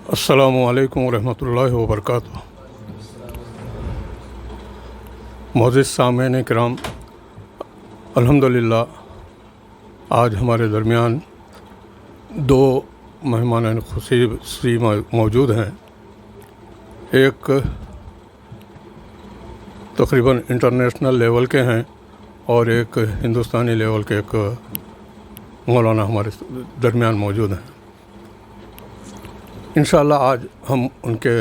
السلام علیکم ورحمۃ اللہ وبرکاتہ۔ معزز سامعین کرام، الحمدللہ آج ہمارے درمیان دو مہمان خصوصی موجود ہیں۔ ایک تقریباً انٹرنیشنل لیول کے ہیں اور ایک ہندوستانی لیول کے ایک مولانا ہمارے درمیان موجود ہیں۔ انشاءاللہ آج ہم ان کے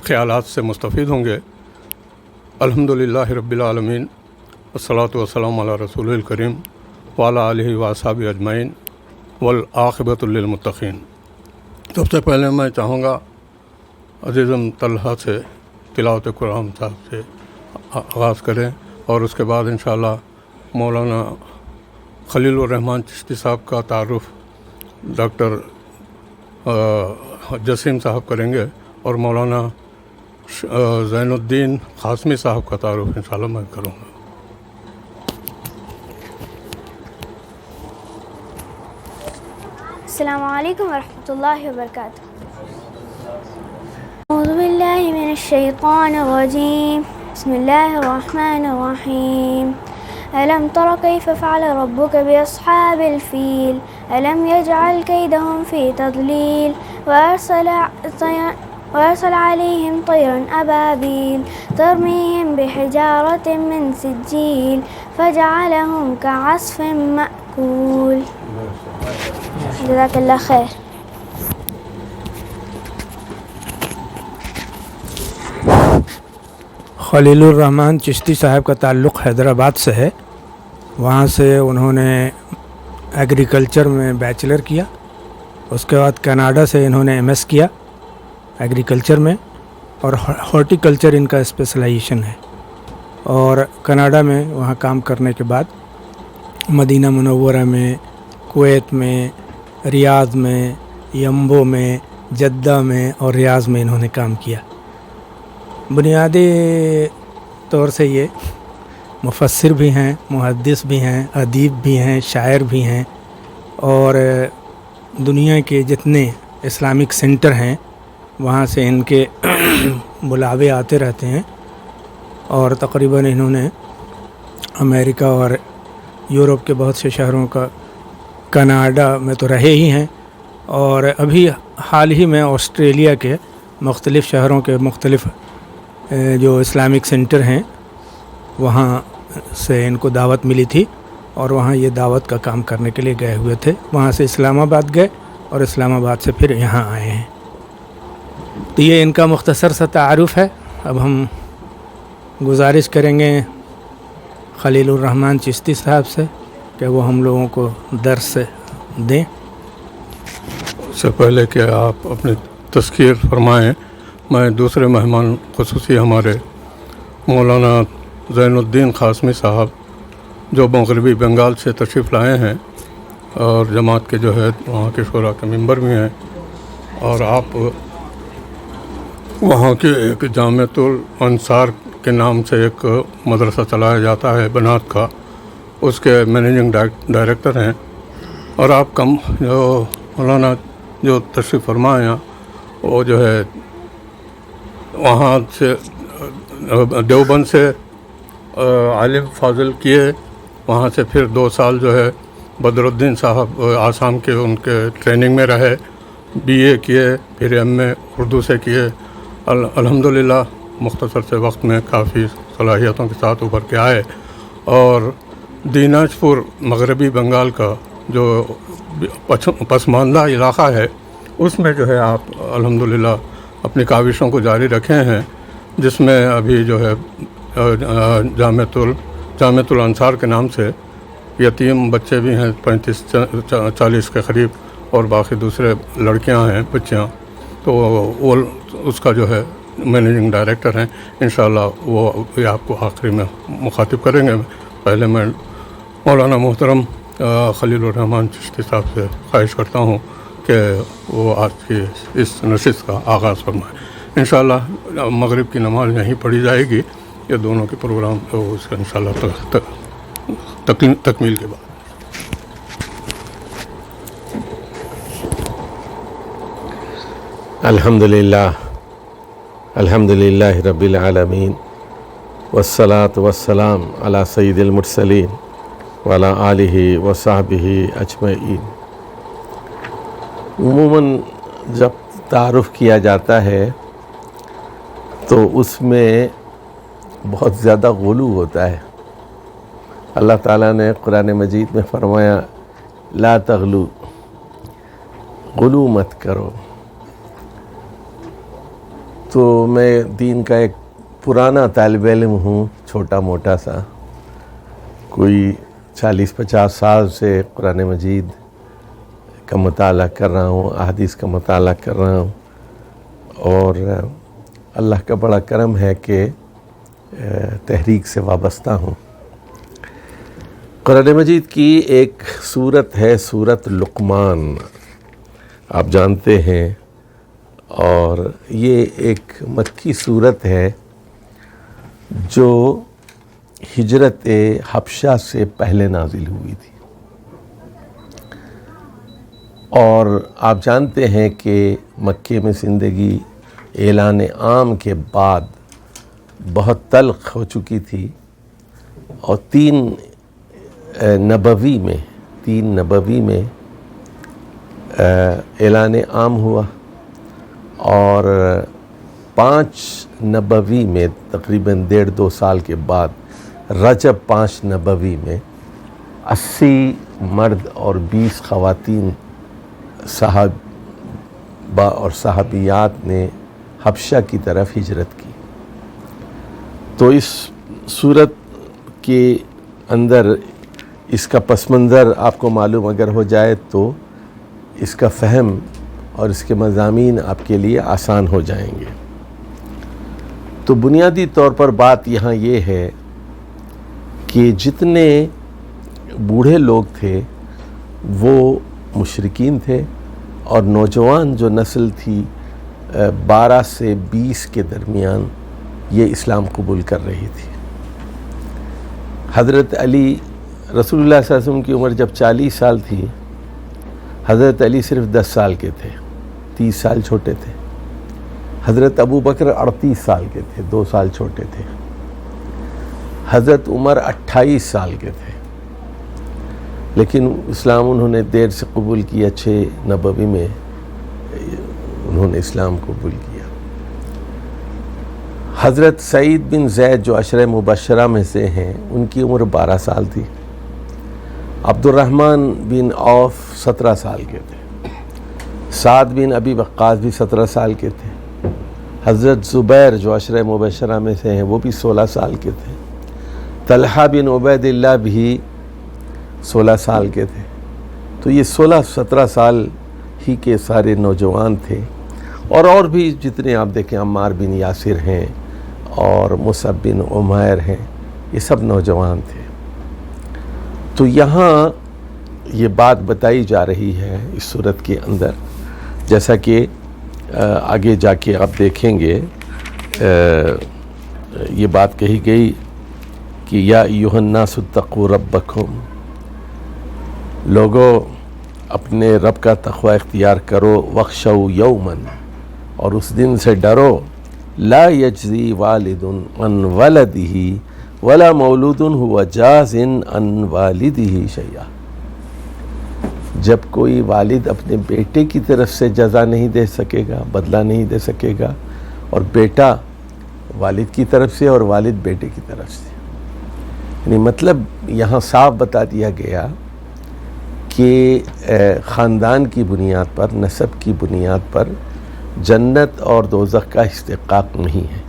خیالات سے مستفید ہوں گے۔ الحمدللہ رب العالمین، والصلاۃ والسلام علی رسول الکریم وعلی آلہ واصحابہ اجمعین والعاقبۃ للمتقین۔ سب سے پہلے میں چاہوں گا عزیزم طلحہ سے تلاوت قرآن صاحب سے آغاز کریں اور اس کے بعد انشاءاللہ مولانا خلیل الرحمان چشتی صاحب کا تعارف ڈاکٹر جسیم صاحب کریں گے اور مولانا زین الدین قاسمی صاحب کا تعارف انشاءاللہ میں کروں گا۔ السلام علیکم ورحمۃ اللہ وبرکاتہ۔ اعوذ باللہ من الشیطان الرجیم، بسم اللہ الرحمن الرحیم۔ ألم تر كيف فعل ربك بأصحاب الفيل ألم يجعل كيدهم في تضليل وأرسل عليهم طيرا أبابيل ترميهم بحجارة من سجيل فجعلهم كعصف مأكول۔ جزاك الله خير۔ خلیل الرحمان چشتی صاحب کا تعلق حیدرآباد سے ہے۔ وہاں سے انہوں نے ایگریکلچر میں بیچلر کیا، اس کے بعد کینیڈا سے انہوں نے ایم ایس کیا ایگریکلچر میں، اور ہارٹی کلچر ان کا اسپیشلائزیشن ہے۔ اور کینیڈا میں وہاں کام کرنے کے بعد مدینہ منورہ میں، کویت میں، ریاض میں، یمبو میں، جدہ میں اور ریاض میں انہوں نے کام کیا۔ بنیادی طور سے یہ مفسر بھی ہیں، محدث بھی ہیں، ادیب بھی ہیں، شاعر بھی ہیں، اور دنیا کے جتنے اسلامک سینٹر ہیں وہاں سے ان کے بلاوے آتے رہتے ہیں، اور تقریباً انہوں نے امریکہ اور یورپ کے بہت سے شہروں کا، کینیڈا میں تو رہے ہی ہیں، اور ابھی حال ہی میں آسٹریلیا کے مختلف شہروں کے مختلف جو اسلامک سینٹر ہیں وہاں سے ان کو دعوت ملی تھی اور وہاں یہ دعوت کا کام کرنے کے لیے گئے ہوئے تھے۔ وہاں سے اسلام آباد گئے اور اسلام آباد سے پھر یہاں آئے ہیں۔ تو یہ ان کا مختصر سا تعارف ہے۔ اب ہم گزارش کریں گے خلیل الرحمان چشتی صاحب سے کہ وہ ہم لوگوں کو درس دیں۔ اس سے پہلے کہ آپ اپنی تذکیر فرمائیں، میں دوسرے مہمان خصوصی ہمارے مولانا زین الدین قاسمی صاحب جو مغربی بنگال سے تشریف لائے ہیں اور جماعت کے جو ہے وہاں کے شورا کے ممبر بھی ہیں، اور آپ وہاں کے ایک جامعۃ الانصار کے نام سے ایک مدرسہ چلایا جاتا ہے بنات کا، اس کے مینیجنگ ڈائریکٹر ہیں، اور آپ کا جو مولانا جو تشریف فرما ہیں وہ جو ہے وہاں سے دیوبند سے عالم فاضل کیے، وہاں سے پھر 2 سال جو ہے بدر الدین صاحب آسام کے ان کے ٹریننگ میں رہے، بی اے کیے، پھر ایم اے اردو سے کیے۔ الحمدللہ مختصر سے وقت میں کافی صلاحیتوں کے ساتھ ابھر کے آئے، اور دیناج پور مغربی بنگال کا جو پسماندہ علاقہ ہے اس میں جو ہے آپ الحمدللہ اپنی کاوشوں کو جاری رکھے ہیں، جس میں ابھی جو ہے جامعۃ الانصار کے نام سے یتیم بچے بھی ہیں 35-40 کے قریب، اور باقی دوسرے لڑکیاں ہیں، بچیاں، تو وہ اس کا جو ہے مینیجنگ ڈائریکٹر ہیں۔ انشاءاللہ وہ بھی آپ کو آخری میں مخاطب کریں گے۔ پہلے میں مولانا محترم خلیل الرحمان چشتی صاحب سے خواہش کرتا ہوں کہ وہ آج کی اس نشست کا آغاز فرمائیں۔ انشاءاللہ مغرب کی نماز یہیں پڑھی جائے گی، یہ دونوں کے پروگرام اس کا انشاءاللہ تکمیل کے بعد۔ الحمدللہ رب العالمین والصلاة والسلام علی سید المرسلین وعلی آلہ وصحبہ اجمعین۔ عموماً جب تعارف کیا جاتا ہے تو اس میں بہت زیادہ غلو ہوتا ہے۔ اللہ تعالیٰ نے قرآن مجید میں فرمایا لا تغلو، غلو مت کرو۔ تو میں دین کا ایک پرانا طالب علم ہوں، چھوٹا موٹا سا، کوئی 40-50 سال سے قرآن مجید کا مطالعہ کر رہا ہوں، احادیث کا مطالعہ کر رہا ہوں، اور اللہ کا بڑا کرم ہے کہ تحریک سے وابستہ ہوں۔ قرآن مجید کی ایک سورت ہے سورت لقمان، آپ جانتے ہیں، اور یہ ایک مکی سورت ہے جو ہجرت حبشہ سے پہلے نازل ہوئی تھی، اور آپ جانتے ہیں کہ مکے میں زندگی اعلان عام کے بعد بہت تلخ ہو چکی تھی، اور تین نبوی میں اعلان عام ہوا، اور 5 نبوی میں تقریباً 1.5-2 سال کے بعد رجب 5 نبوی میں 80 مرد اور 20 خواتین صحابہ اور صحابیات نے حبشہ کی طرف ہجرت کی۔ تو اس صورت کے اندر اس کا پس منظر آپ کو معلوم اگر ہو جائے تو اس کا فہم اور اس کے مضامین آپ کے لیے آسان ہو جائیں گے۔ تو بنیادی طور پر بات یہاں یہ ہے کہ جتنے بوڑھے لوگ تھے وہ مشرکین تھے، اور نوجوان جو نسل تھی 12 سے 20 کے درمیان یہ اسلام قبول کر رہی تھی۔ حضرت علی، رسول اللہ صلی اللہ علیہ وسلم کی عمر جب 40 سال تھی، حضرت علی صرف 10 سال کے تھے، 30 سال چھوٹے تھے۔ حضرت ابو بکر 38 سال کے تھے، 2 سال چھوٹے تھے۔ حضرت عمر 28 سال کے تھے، لیکن اسلام انہوں نے دیر سے قبول کیا، 6 نبوی میں انہوں نے اسلام قبول کیا۔ حضرت سعید بن زید جو عشرہ مبشرہ میں سے ہیں، ان کی عمر 12 سال تھی۔ عبد الرحمن بن عوف 17 سال کے تھے۔ سعد بن ابی وقاص بھی 17 سال کے تھے۔ حضرت زبیر جو عشرہ مبشرہ میں سے ہیں وہ بھی 16 سال کے تھے۔ طلحہ بن عبید اللہ بھی 16 سال کے تھے۔ تو یہ 16-17 سال ہی کے سارے نوجوان تھے، اور بھی جتنے آپ دیکھیں، عمار بن یاسر ہیں اور مصعب بن عمیر ہیں، یہ سب نوجوان تھے۔ تو یہاں یہ بات بتائی جا رہی ہے اس صورت کے اندر، جیسا کہ آگے جا کے آپ دیکھیں گے یہ بات کہی گئی کہ یا ایھا الناس اتقوا ربکم، لوگوں اپنے رب کا تقوی اختیار کرو، واخشوا یوما، اور اس دن سے ڈرو، لا یجزی والد عن ولدہ ولا مولود هو جاز عن والدہ شیئا، جب کوئی والد اپنے بیٹے کی طرف سے جزا نہیں دے سکے گا، بدلہ نہیں دے سکے گا، اور بیٹا والد کی طرف سے اور والد بیٹے کی طرف سے، یعنی مطلب یہاں صاف بتا دیا گیا کہ خاندان کی بنیاد پر، نسب کی بنیاد پر جنت اور دوزخ کا استحقاق نہیں ہے،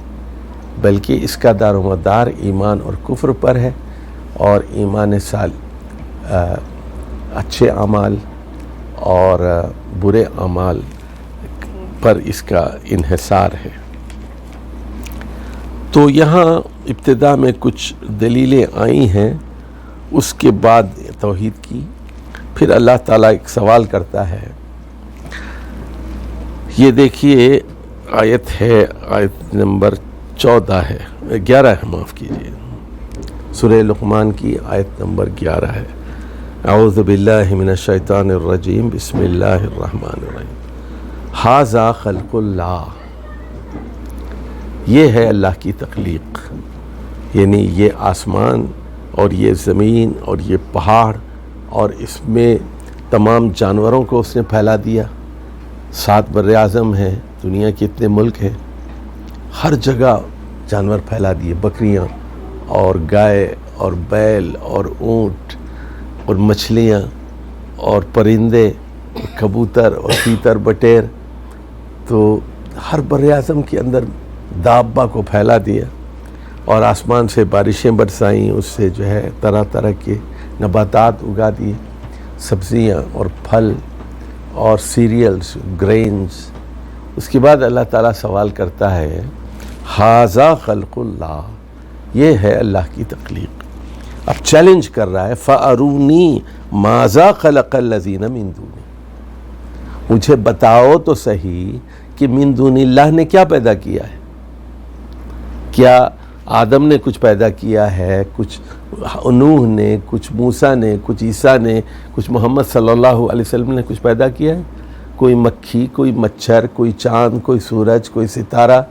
بلکہ اس کا دار و مدار ایمان اور کفر پر ہے، اور ایمان اچھے اعمال اور برے اعمال پر اس کا انحصار ہے۔ تو یہاں ابتدا میں کچھ دلیلیں آئی ہیں، اس کے بعد توحید کی، پھر اللہ تعالیٰ ایک سوال کرتا ہے۔ یہ دیکھیے آیت ہے، آیت نمبر 14 ہے، 11 ہے، معاف کیجیے، سورہ لقمان کی آیت نمبر 11 ہے۔ اعوذ باللہ من الشیطان الرجیم، بسم اللہ الرحمن الرحیم۔ ھذا خلق اللہ، یہ ہے اللہ کی تخلیق، یعنی یہ آسمان اور یہ زمین اور یہ پہاڑ، اور اس میں تمام جانوروں کو اس نے پھیلا دیا۔ 7 بر اعظم ہیں، دنیا کے اتنے ملک ہیں، ہر جگہ جانور پھیلا دیے، بکریاں اور گائے اور بیل اور اونٹ اور مچھلیاں اور پرندے اور کبوتر اور تیتر بٹیر، تو ہر بر اعظم کے اندر دابہ کو پھیلا دیا، اور آسمان سے بارشیں برسائیں، اس سے جو ہے طرح طرح کے نباتات اگا دیے، سبزیاں اور پھل اور سیریلز، گرینز۔ اس کے بعد اللہ تعالیٰ سوال کرتا ہے ھذا خلق اللہ، یہ ہے اللہ کی تخلیق۔ اب چیلنج کر رہا ہے فَأَرُونِي مَاذَا خَلَقَ الَّذِينَ مِن دُونِهِ، مجھے بتاؤ تو صحیح کہ من دون اللہ نے کیا پیدا کیا ہے۔ کیا آدم نے کچھ پیدا کیا ہے، کچھ نوح نے، کچھ موسیٰ نے، کچھ عیسیٰ نے، کچھ محمد صلی اللہ علیہ وسلم نے کچھ پیدا کیا ہے؟ کوئی مکھی، کوئی مچھر، کوئی چاند، کوئی سورج، کوئی ستارہ،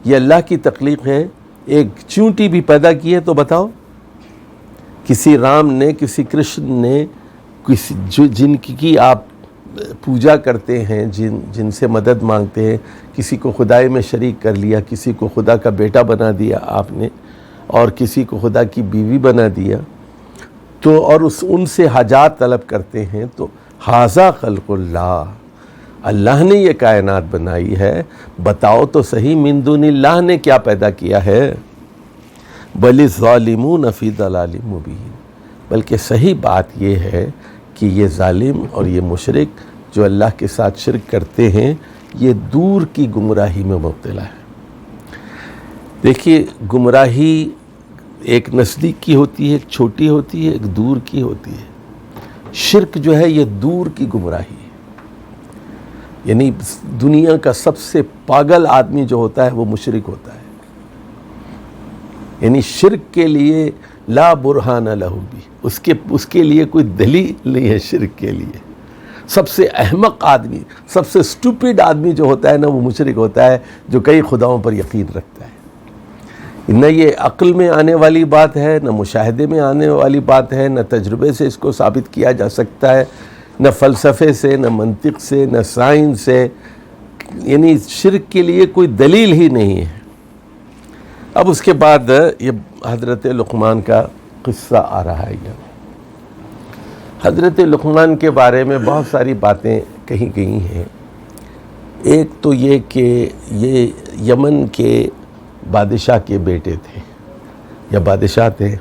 یہ اللہ کی تخلیق ہے۔ ایک چونٹی بھی پیدا کی ہے تو بتاؤ، کسی رام نے، کسی کرشن نے، جن کی آپ پوجا کرتے ہیں، جن سے مدد مانگتے ہیں، کسی کو خدائی میں شریک کر لیا، کسی کو خدا کا بیٹا بنا دیا آپ نے، اور کسی کو خدا کی بیوی بنا دیا، تو اور ان سے حاجات طلب کرتے ہیں، تو ھذا خلق اللہ، اللہ نے یہ کائنات بنائی ہے، بتاؤ تو صحیح من دون اللہ نے کیا پیدا کیا ہے۔ بل الظالمون فی ضلال مبین، بلکہ صحیح بات یہ ہے کہ یہ ظالم اور یہ مشرک جو اللہ کے ساتھ شرک کرتے ہیں، یہ دور کی گمراہی میں مبتلا ہے۔ دیکھیے، گمراہی ایک نزدیک کی ہوتی ہے، ایک چھوٹی ہوتی ہے، ایک دور کی ہوتی ہے۔ شرک جو ہے یہ دور کی گمراہی ہے، یعنی دنیا کا سب سے پاگل آدمی جو ہوتا ہے وہ مشرک ہوتا ہے، یعنی شرک کے لیے لا برہان لہ بھی، اس کے لیے کوئی دلیل نہیں ہے شرک کے لیے۔ سب سے احمق آدمی، سب سے سٹوپڈ آدمی جو ہوتا ہے نا، وہ مشرک ہوتا ہے، جو کئی خداؤں پر یقین رکھتا ہے۔ نہ یہ عقل میں آنے والی بات ہے، نہ مشاہدے میں آنے والی بات ہے، نہ تجربے سے اس کو ثابت کیا جا سکتا ہے، نہ فلسفے سے، نہ منطق سے، نہ سائنس سے، یعنی شرک کے لیے کوئی دلیل ہی نہیں ہے۔ اب اس کے بعد یہ حضرت لقمان کا قصہ آ رہا ہے۔ حضرت لقمان کے بارے میں بہت ساری باتیں کہی گئی ہیں۔ ایک تو یہ کہ یہ یمن کے بادشاہ کے بیٹے تھے یا بادشاہ تھے۔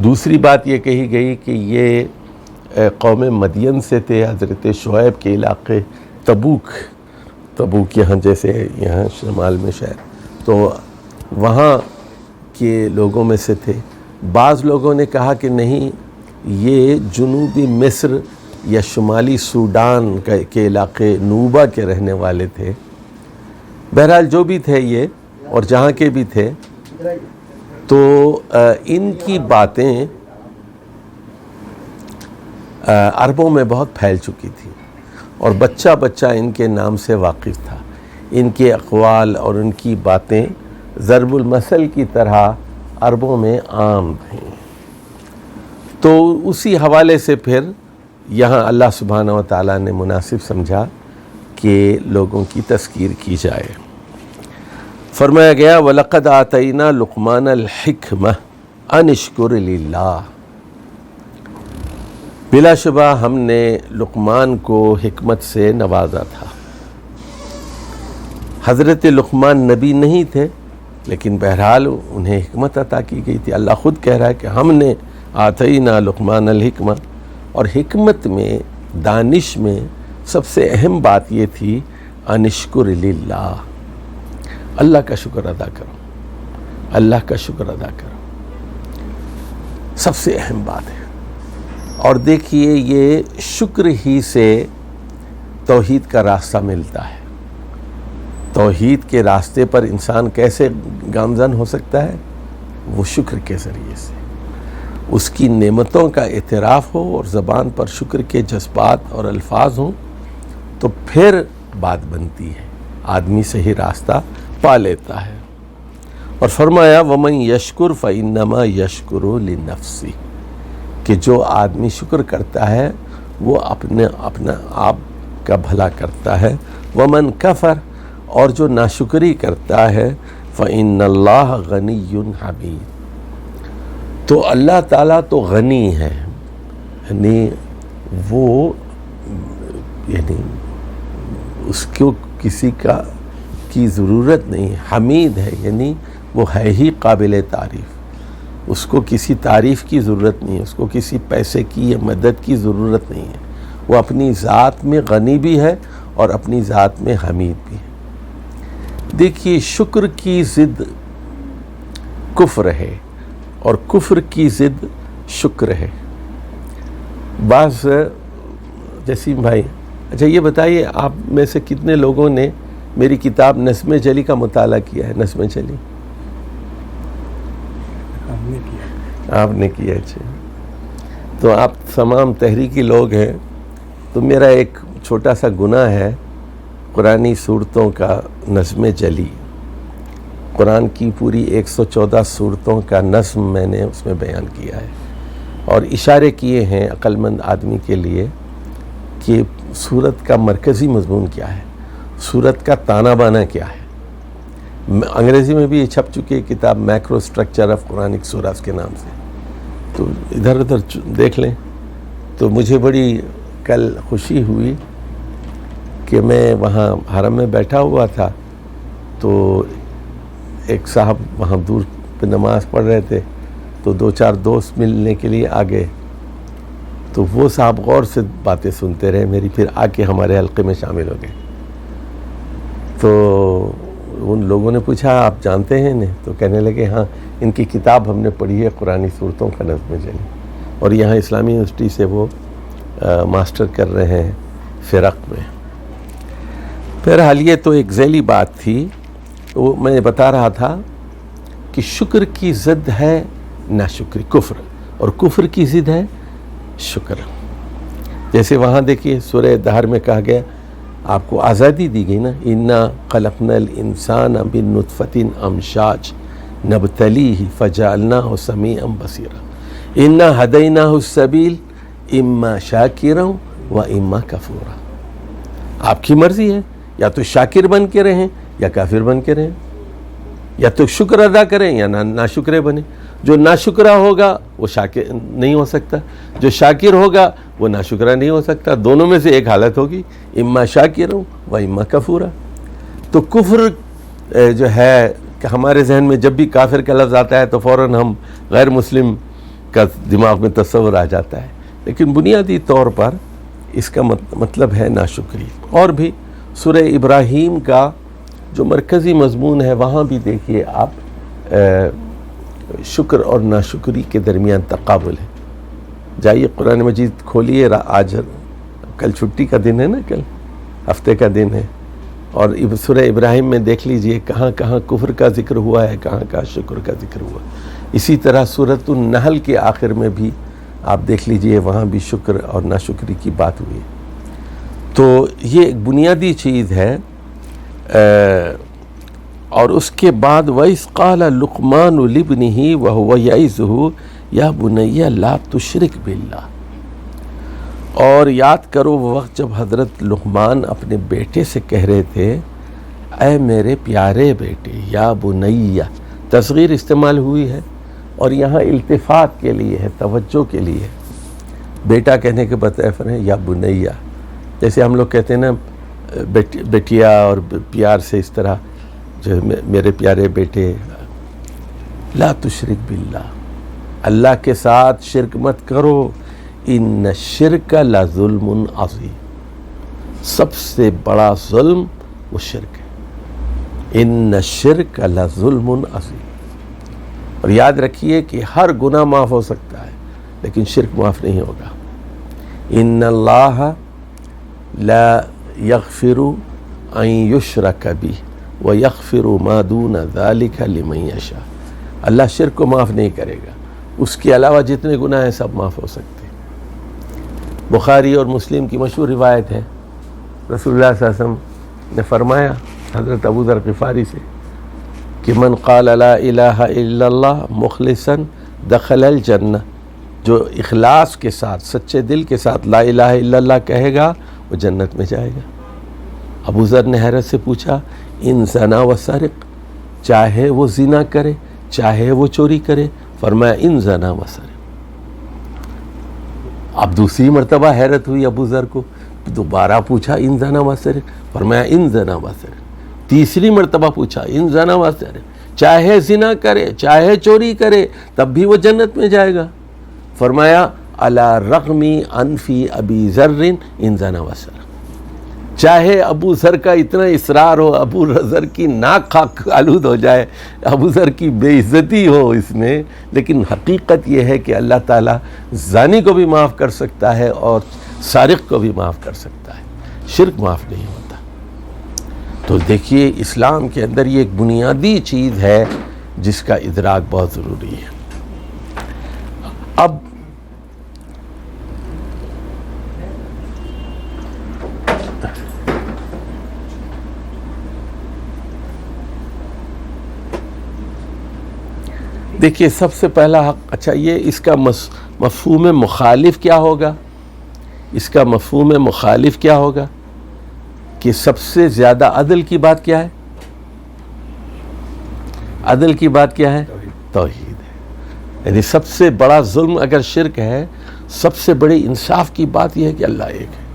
دوسری بات یہ کہی گئی کہ یہ قوم مدین سے تھے، حضرت شعیب کے علاقے تبوک یہاں جیسے یہاں شمال میں شہر، تو وہاں کے لوگوں میں سے تھے۔ بعض لوگوں نے کہا کہ نہیں، یہ جنوبی مصر یا شمالی سوڈان کے علاقے نوبہ کے رہنے والے تھے۔ بہرحال جو بھی تھے یہ، اور جہاں کے بھی تھے، تو ان کی باتیں عربوں میں بہت پھیل چکی تھی، اور بچہ بچہ ان کے نام سے واقف تھا۔ ان کے اقوال اور ان کی باتیں ضرب المثل کی طرح عربوں میں عام تھیں۔ تو اسی حوالے سے پھر یہاں اللہ سبحانہ و تعالیٰ نے مناسب سمجھا کہ لوگوں کی تذکیر کی جائے۔ فرمایا گیا وَلَقَدْ آتَيْنَا لُقْمَانَ الْحِكْمَةَ أَنِ اشْكُرْ لِلَّهِ، بلا شبہ ہم نے لقمان کو حکمت سے نوازا تھا۔ حضرت لقمان نبی نہیں تھے، لیکن بہرحال انہیں حکمت عطا کی گئی تھی۔ اللہ خود کہہ رہا ہے کہ ہم نے آتینا لقمان الحکمہ، اور حکمت میں، دانش میں سب سے اہم بات یہ تھی ان اشکر للہ، اللہ کا شکر ادا کرو، اللہ کا شکر ادا کرو، سب سے اہم بات ہے۔ اور دیکھیے، یہ شکر ہی سے توحید کا راستہ ملتا ہے۔ توحید کے راستے پر انسان کیسے گامزن ہو سکتا ہے؟ وہ شکر کے ذریعے سے، اس کی نعمتوں کا اعتراف ہو اور زبان پر شکر کے جذبات اور الفاظ ہوں، تو پھر بات بنتی ہے، آدمی صحیح راستہ پا لیتا ہے۔ اور فرمایا وَمَن يَشْكُرْ فَإِنَّمَا يَشْكُرُ لِنَفْسِهِ، کہ جو آدمی شکر کرتا ہے وہ اپنا آپ کا بھلا کرتا ہے۔ وَمَن كَفَرَ، اور جو ناشکری کرتا ہے فَإِنَّ اللَّهَ غَنِيٌّ حَمِيدٌ، تو اللہ تعالیٰ تو غنی ہے، یعنی وہ اس کو کسی کی ضرورت نہیں ہے، حمید ہے، یعنی وہ ہے ہی قابل تعریف، اس کو کسی تعریف کی ضرورت نہیں ہے، اس کو کسی پیسے کی یا مدد کی ضرورت نہیں ہے، وہ اپنی ذات میں غنی بھی ہے اور اپنی ذات میں حمید بھی ہے۔ دیکھیے شکر کی ضد کفر ہے اور کفر کی ضد شکر ہے۔ بعض جسیم بھائی، اچھا یہ بتائیے آپ میں سے کتنے لوگوں نے میری کتاب نظم جلی کا مطالعہ کیا ہے؟ نظم جلی آپ نے کیا؟ اچھا، تو آپ تمام تحریکی لوگ ہیں، تو میرا ایک چھوٹا سا گناہ ہے، قرآنی صورتوں کا نظم جلی، قرآن کی پوری 114 صورتوں کا نظم میں نے اس میں بیان کیا ہے اور اشارے کیے ہیں عقل مند آدمی کے لیے کہ سورت کا مرکزی مضمون کیا ہے، سورت کا تانا بانا کیا ہے۔ انگریزی میں بھی یہ چھپ چکی ہے کتاب میکرو اسٹرکچر آف قرآنک سوراز کے نام سے، تو ادھر ادھر دیکھ لیں۔ تو مجھے بڑی کل خوشی ہوئی کہ میں وہاں حرم میں بیٹھا ہوا تھا، تو ایک صاحب وہاں دور پہ نماز پڑھ رہے تھے، تو 2-4 دوست ملنے کے لیے آ گئے، تو وہ صاحب غور سے باتیں سنتے رہے میری، پھر آ کے ہمارے حلقے میں شامل ہو گئے۔ تو ان لوگوں نے پوچھا آپ جانتے ہیں انہیں؟ تو کہنے لگے ہاں ان کی کتاب ہم نے پڑھی ہے قرآنی صورتوں کا نظم جلی، اور یہاں اسلامی یونیورسٹی سے وہ ماسٹر کر رہے ہیں فرق میں۔ بہرحال یہ تو ایک ذیلی بات تھی، وہ میں بتا رہا تھا کہ شکر کی ضد ہے ناشکری، کفر، اور کفر کی ضد ہے شکر۔ جیسے وہاں دیکھیے سورہ دہر میں کہا گیا، آپ کو آزادی دی گئی نا، اِنَّا خَلَقْنَا الْإِنسَانَ بِالنُّطْفَةٍ أَمْشَاجٍ نَبْتَلِيهِ فَجَعَلْنَاهُ سَمِيعًا بَصِيرًا إِنَّا هَدَيْنَاهُ السَّبِيلَ إِمَّا شَاكِرًا وَإِمَّا كَفُورًا۔ آپ کی مرضی ہے، یا تو شاکر بن کے رہیں یا کافر بن کے رہیں، یا تو شکر ادا کریں یا ناشکرے بنیں۔ جو ناشکرہ ہوگا وہ شاکر نہیں ہو سکتا، جو شاکر ہوگا وہ ناشکرہ نہیں ہو سکتا، دونوں میں سے ایک حالت ہوگی، اما شاکر و اما کفورا۔ تو کفر جو ہے کہ ہمارے ذہن میں جب بھی کافر کا لفظ آتا ہے تو فوراً ہم غیر مسلم کا دماغ میں تصور آ جاتا ہے، لیکن بنیادی طور پر اس کا مطلب ہے ناشکری۔ اور بھی سورہ ابراہیم کا جو مرکزی مضمون ہے وہاں بھی دیکھیے آپ شکر اور ناشکری کے درمیان تقابل ہے۔ جائیے قرآن مجید کھولیے، آج کل چھٹی کا دن ہے نا، کل ہفتے کا دن ہے، اور سورہ ابراہیم میں دیکھ لیجئے کہاں کہاں کفر کا ذکر ہوا ہے، کہاں کہاں شکر کا ذکر ہوا۔ اسی طرح سورۃ النحل کے آخر میں بھی آپ دیکھ لیجئے وہاں بھی شکر اور ناشکری کی بات ہوئی۔ تو یہ ایک بنیادی چیز ہے۔ اور اس کے بعد وَإِذْ قَالَ لُقْمَانُ لِابْنِهِ وَهُوَ يَعِظُهُ يَا بُنَيَّ لَا تُشْرِكْ بِاللَّهِ، اور یاد کرو وہ وقت جب حضرت لقمان اپنے بیٹے سے کہہ رہے تھے اے میرے پیارے بیٹے، یا بنیہ، تصغیر استعمال ہوئی ہے اور یہاں التفات کے لیے ہے، توجہ کے لیے ہے۔ بیٹا کہنے کے بطور ہے یا بنیہ، جیسے ہم لوگ کہتے ہیں نا بیٹیا، اور پیار سے اس طرح جو میرے پیارے بیٹے۔ لا تشرک باللہ، اللہ کے ساتھ شرک مت کرو، ان الشرک لظلم عظیم، سب سے بڑا ظلم وہ شرک ہے۔ ان الشرک لظلم عظیم۔ اور یاد رکھیے کہ ہر گناہ معاف ہو سکتا ہے لیکن شرک معاف نہیں ہوگا۔ ان اللہ لا یغفر ان یشرک بہ وَيَغْفِرُ مَا دُونَ ذَلِكَ لِمَن يَشَاءُ، اللہ شرک کو معاف نہیں کرے گا، اس کے علاوہ جتنے گناہ ہیں سب معاف ہو سکتے ہیں۔ بخاری اور مسلم کی مشہور روایت ہے، رسول اللہ صلی اللہ علیہ وسلم نے فرمایا حضرت ابو ذر غفاری سے کہ من قال لا الہ الا اللہ مخلصا دخل الجنہ، جو اخلاص کے ساتھ سچے دل کے ساتھ لا الہ الا اللہ کہے گا وہ جنت میں جائے گا۔ ابو ذر نے حیرت سے پوچھا ان زنا و سرق، چاہے وہ زنا کرے چاہے وہ چوری کرے؟ فرمایا ان زنا و سرق۔ اب دوسری مرتبہ حیرت ہوئی ابو ذر کو، دوبارہ پوچھا ان زنا و سرق؟ فرمایا ان زنا و سرق۔ تیسری مرتبہ پوچھا ان زنا و سرق، چاہے زنا کرے چاہے چوری کرے تب بھی وہ جنت میں جائے گا؟ فرمایا علی رغم انفی ابی ذر ان زنا و سرق، چاہے ابو ذر کا اتنا اصرار ہو، ابو ذر کی ناک خاک آلود ہو جائے، ابو ذر کی بے عزتی ہو اس میں، لیکن حقیقت یہ ہے کہ اللہ تعالیٰ زانی کو بھی معاف کر سکتا ہے اور سارق کو بھی معاف کر سکتا ہے، شرک معاف نہیں ہوتا۔ تو دیکھیے اسلام کے اندر یہ ایک بنیادی چیز ہے جس کا ادراک بہت ضروری ہے۔ اب دیکھیے سب سے پہلا حق، اچھا یہ اس کا مفہوم مخالف کیا ہوگا؟ اس کا مفہوم مخالف کیا ہوگا کہ سب سے زیادہ عدل کی بات کیا ہے؟ عدل کی بات کیا ہے؟ توحید ہے۔ یعنی سب سے بڑا ظلم اگر شرک ہے، سب سے بڑی انصاف کی بات یہ ہے کہ اللہ ایک ہے،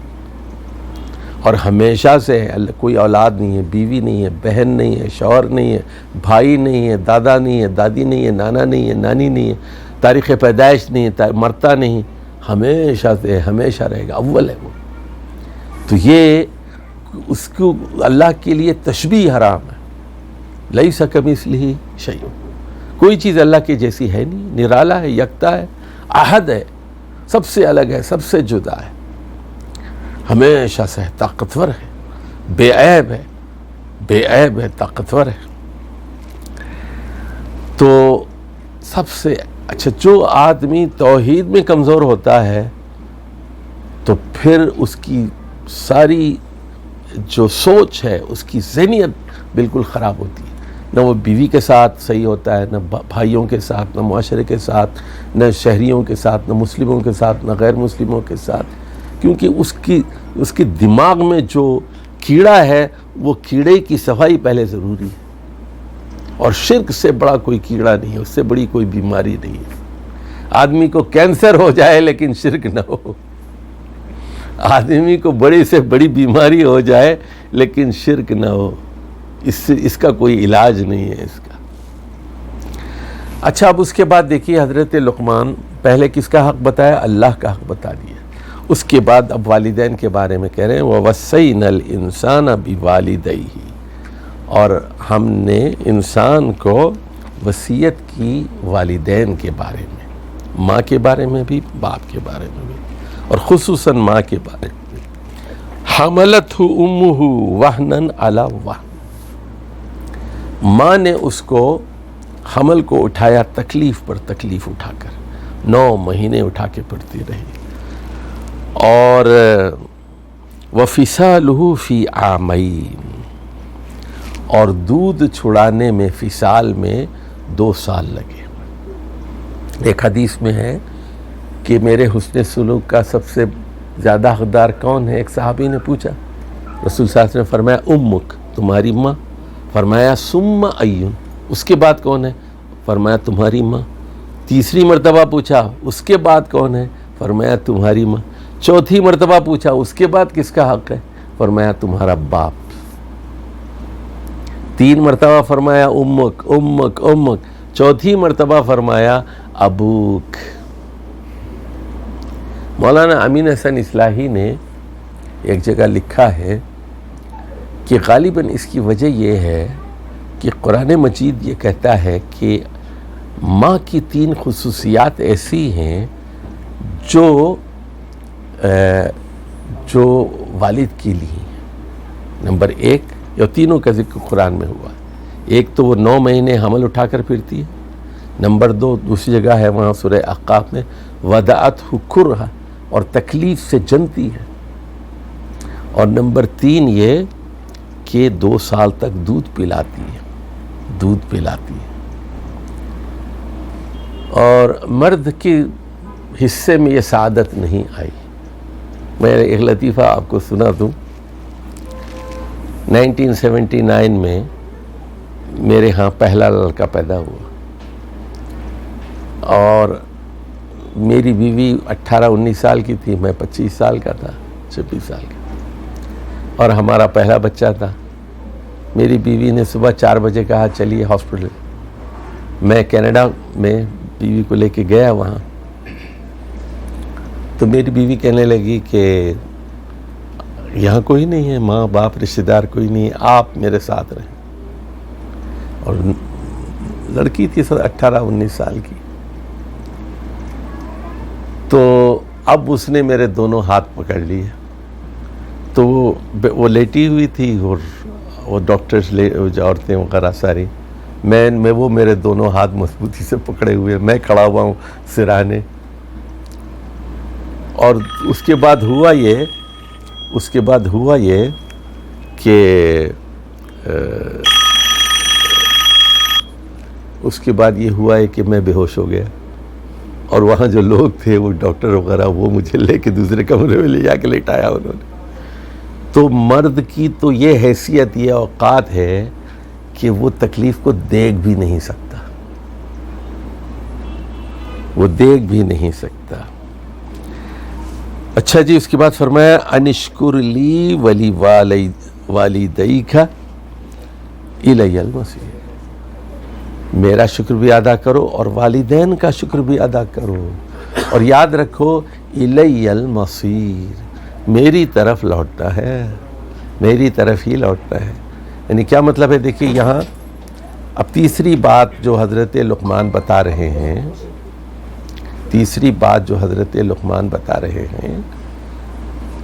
اور ہمیشہ سے ہے، کوئی اولاد نہیں ہے، بیوی نہیں ہے، بہن نہیں ہے، شوہر نہیں ہے، بھائی نہیں ہے، دادا نہیں ہے، دادی نہیں ہے، نانا نہیں ہے، نانی نہیں ہے، تاریخ پیدائش نہیں ہے، مرتا نہیں، ہمیشہ سے ہمیشہ رہے گا، اول ہے وہ۔ تو یہ اس کو اللہ کے لیے تشبیہ حرام ہے، لیس کمثلہ شیء، کوئی چیز اللہ کی جیسی ہے نہیں، نرالا ہے، یکتا ہے، احد ہے، سب سے الگ ہے، سب سے جدا ہے، ہمیشہ سے طاقتور ہے، بے عیب ہے، بے عیب ہے، طاقتور ہے۔ تو سب سے اچھا، جو آدمی توحید میں کمزور ہوتا ہے تو پھر اس کی ساری جو سوچ ہے، اس کی ذہنیت بالکل خراب ہوتی ہے، نہ وہ بیوی کے ساتھ صحیح ہوتا ہے، نہ بھائیوں کے ساتھ، نہ معاشرے کے ساتھ، نہ شہریوں کے ساتھ، نہ مسلموں کے ساتھ، نہ غیر مسلموں کے ساتھ، کیونکہ اس کی دماغ میں جو کیڑا ہے وہ کیڑے کی صفائی پہلے ضروری ہے، اور شرک سے بڑا کوئی کیڑا نہیں ہے، اس سے بڑی کوئی بیماری نہیں ہے۔ آدمی کو کینسر ہو جائے لیکن شرک نہ ہو، آدمی کو بڑی سے بڑی بیماری ہو جائے لیکن شرک نہ ہو، اس کا کوئی علاج نہیں ہے اس کا۔ اچھا اب اس کے بعد دیکھیے حضرت لقمان پہلے کس کا حق بتایا؟ اللہ کا حق بتا دیا۔ اس کے بعد اب والدین کے بارے میں کہہ رہے ہیں وَوَصَّيْنَا الْإِنسَانَ بِوَالِدَيْهِ، اور ہم نے انسان کو وصیت کی والدین کے بارے میں، ماں کے بارے میں بھی، باپ کے بارے میں بھی، اور خصوصاً ماں کے بارے میں۔ حَمَلَتْهُ أُمُّهُ وَهْنًا عَلَى وَهْنٍ، ماں نے اس کو حمل کو اٹھایا تکلیف پر تکلیف اٹھا کر، 9 مہینے اٹھا کے پڑتی رہی، اور وَفِصَالُهُ فِي عَامَيْنِ، اور دودھ چھڑانے میں فصال میں 2 سال لگے۔ ایک حدیث میں ہے کہ میرے حسن سلوک کا سب سے زیادہ حقدار کون ہے؟ ایک صحابی نے پوچھا، رسول صلی اللہ علیہ وسلم نے فرمایا امک، تمہاری ماں۔ فرمایا ثم ایون، اس کے بعد کون ہے؟ فرمایا تمہاری ماں۔ تیسری مرتبہ پوچھا اس کے بعد کون ہے؟ فرمایا تمہاری ماں۔ چوتھی مرتبہ پوچھا اس کے بعد کس کا حق ہے؟ فرمایا تمہارا باپ۔ 3 مرتبہ فرمایا امک امک امک، چوتھی مرتبہ فرمایا ابوک۔ مولانا امین حسن اصلاحی نے ایک جگہ لکھا ہے کہ غالباً اس کی وجہ یہ ہے کہ قرآن مجید یہ کہتا ہے کہ ماں کی 3 خصوصیات ایسی ہیں جو والد کے لیے ہیں۔ نمبر 1، یہ تینوں کا ذکر قرآن میں ہوا، ایک تو وہ 9 مہینے حمل اٹھا کر پھرتی ہے، نمبر 2 دوسری جگہ ہے وہاں سورہ احقاف میں وَدَعَتْهُ كُرْهًا، اور تکلیف سے جنتی ہے، اور نمبر 3 یہ کہ 2 سال تک دودھ پلاتی ہے، دودھ پلاتی ہے. اور مرد کے حصے میں یہ سعادت نہیں آئی. میں ایک لطیفہ آپ کو سنا دوں. 1979 میں میرے ہاں پہلا لڑکا پیدا ہوا اور میری بیوی 18-19 سال کی تھی، میں 25 سال کا تھا، 26 سال کا، اور ہمارا پہلا بچہ تھا. میری بیوی نے صبح 4 بجے کہا چلیے ہاسپٹل. میں کینیڈا میں بیوی کو لے کے گیا وہاں، تو میری بیوی کہنے لگی کہ یہاں کوئی نہیں ہے، ماں باپ رشتہ دار کوئی نہیں ہے، آپ میرے ساتھ رہیں. اور لڑکی تھی 18-19 سال کی. تو اب اس نے میرے دونوں ہاتھ پکڑ لیے. تو وہ لیٹی ہوئی تھی اور وہ ڈاکٹرز عورتیں وغیرہ ساری، میں وہ میرے دونوں ہاتھ مضبوطی سے پکڑے ہوئے، میں کھڑا ہوا ہوں سرانے. اور اس کے بعد ہوا یہ کہ اس کے بعد یہ ہوا ہے کہ میں بے ہوش ہو گیا. اور وہاں جو لوگ تھے وہ ڈاکٹر وغیرہ، وہ مجھے لے کے دوسرے کمرے میں لے جا کے لٹایا انہوں نے. تو مرد کی تو یہ حیثیت، یہ اوقات ہے کہ وہ تکلیف کو دیکھ بھی نہیں سکتا، وہ دیکھ بھی نہیں سکتا. اچھا جی، اس کے بعد فرمایا انشکر لی ولی والدیک الی المصیر. میرا شکر بھی ادا کرو اور والدین کا شکر بھی ادا کرو، اور یاد رکھو الی المصیر، میری طرف لوٹنا ہے، میری طرف ہی لوٹنا ہے. یعنی کیا مطلب ہے؟ دیکھیے یہاں اب تیسری بات جو حضرت لقمان بتا رہے ہیں،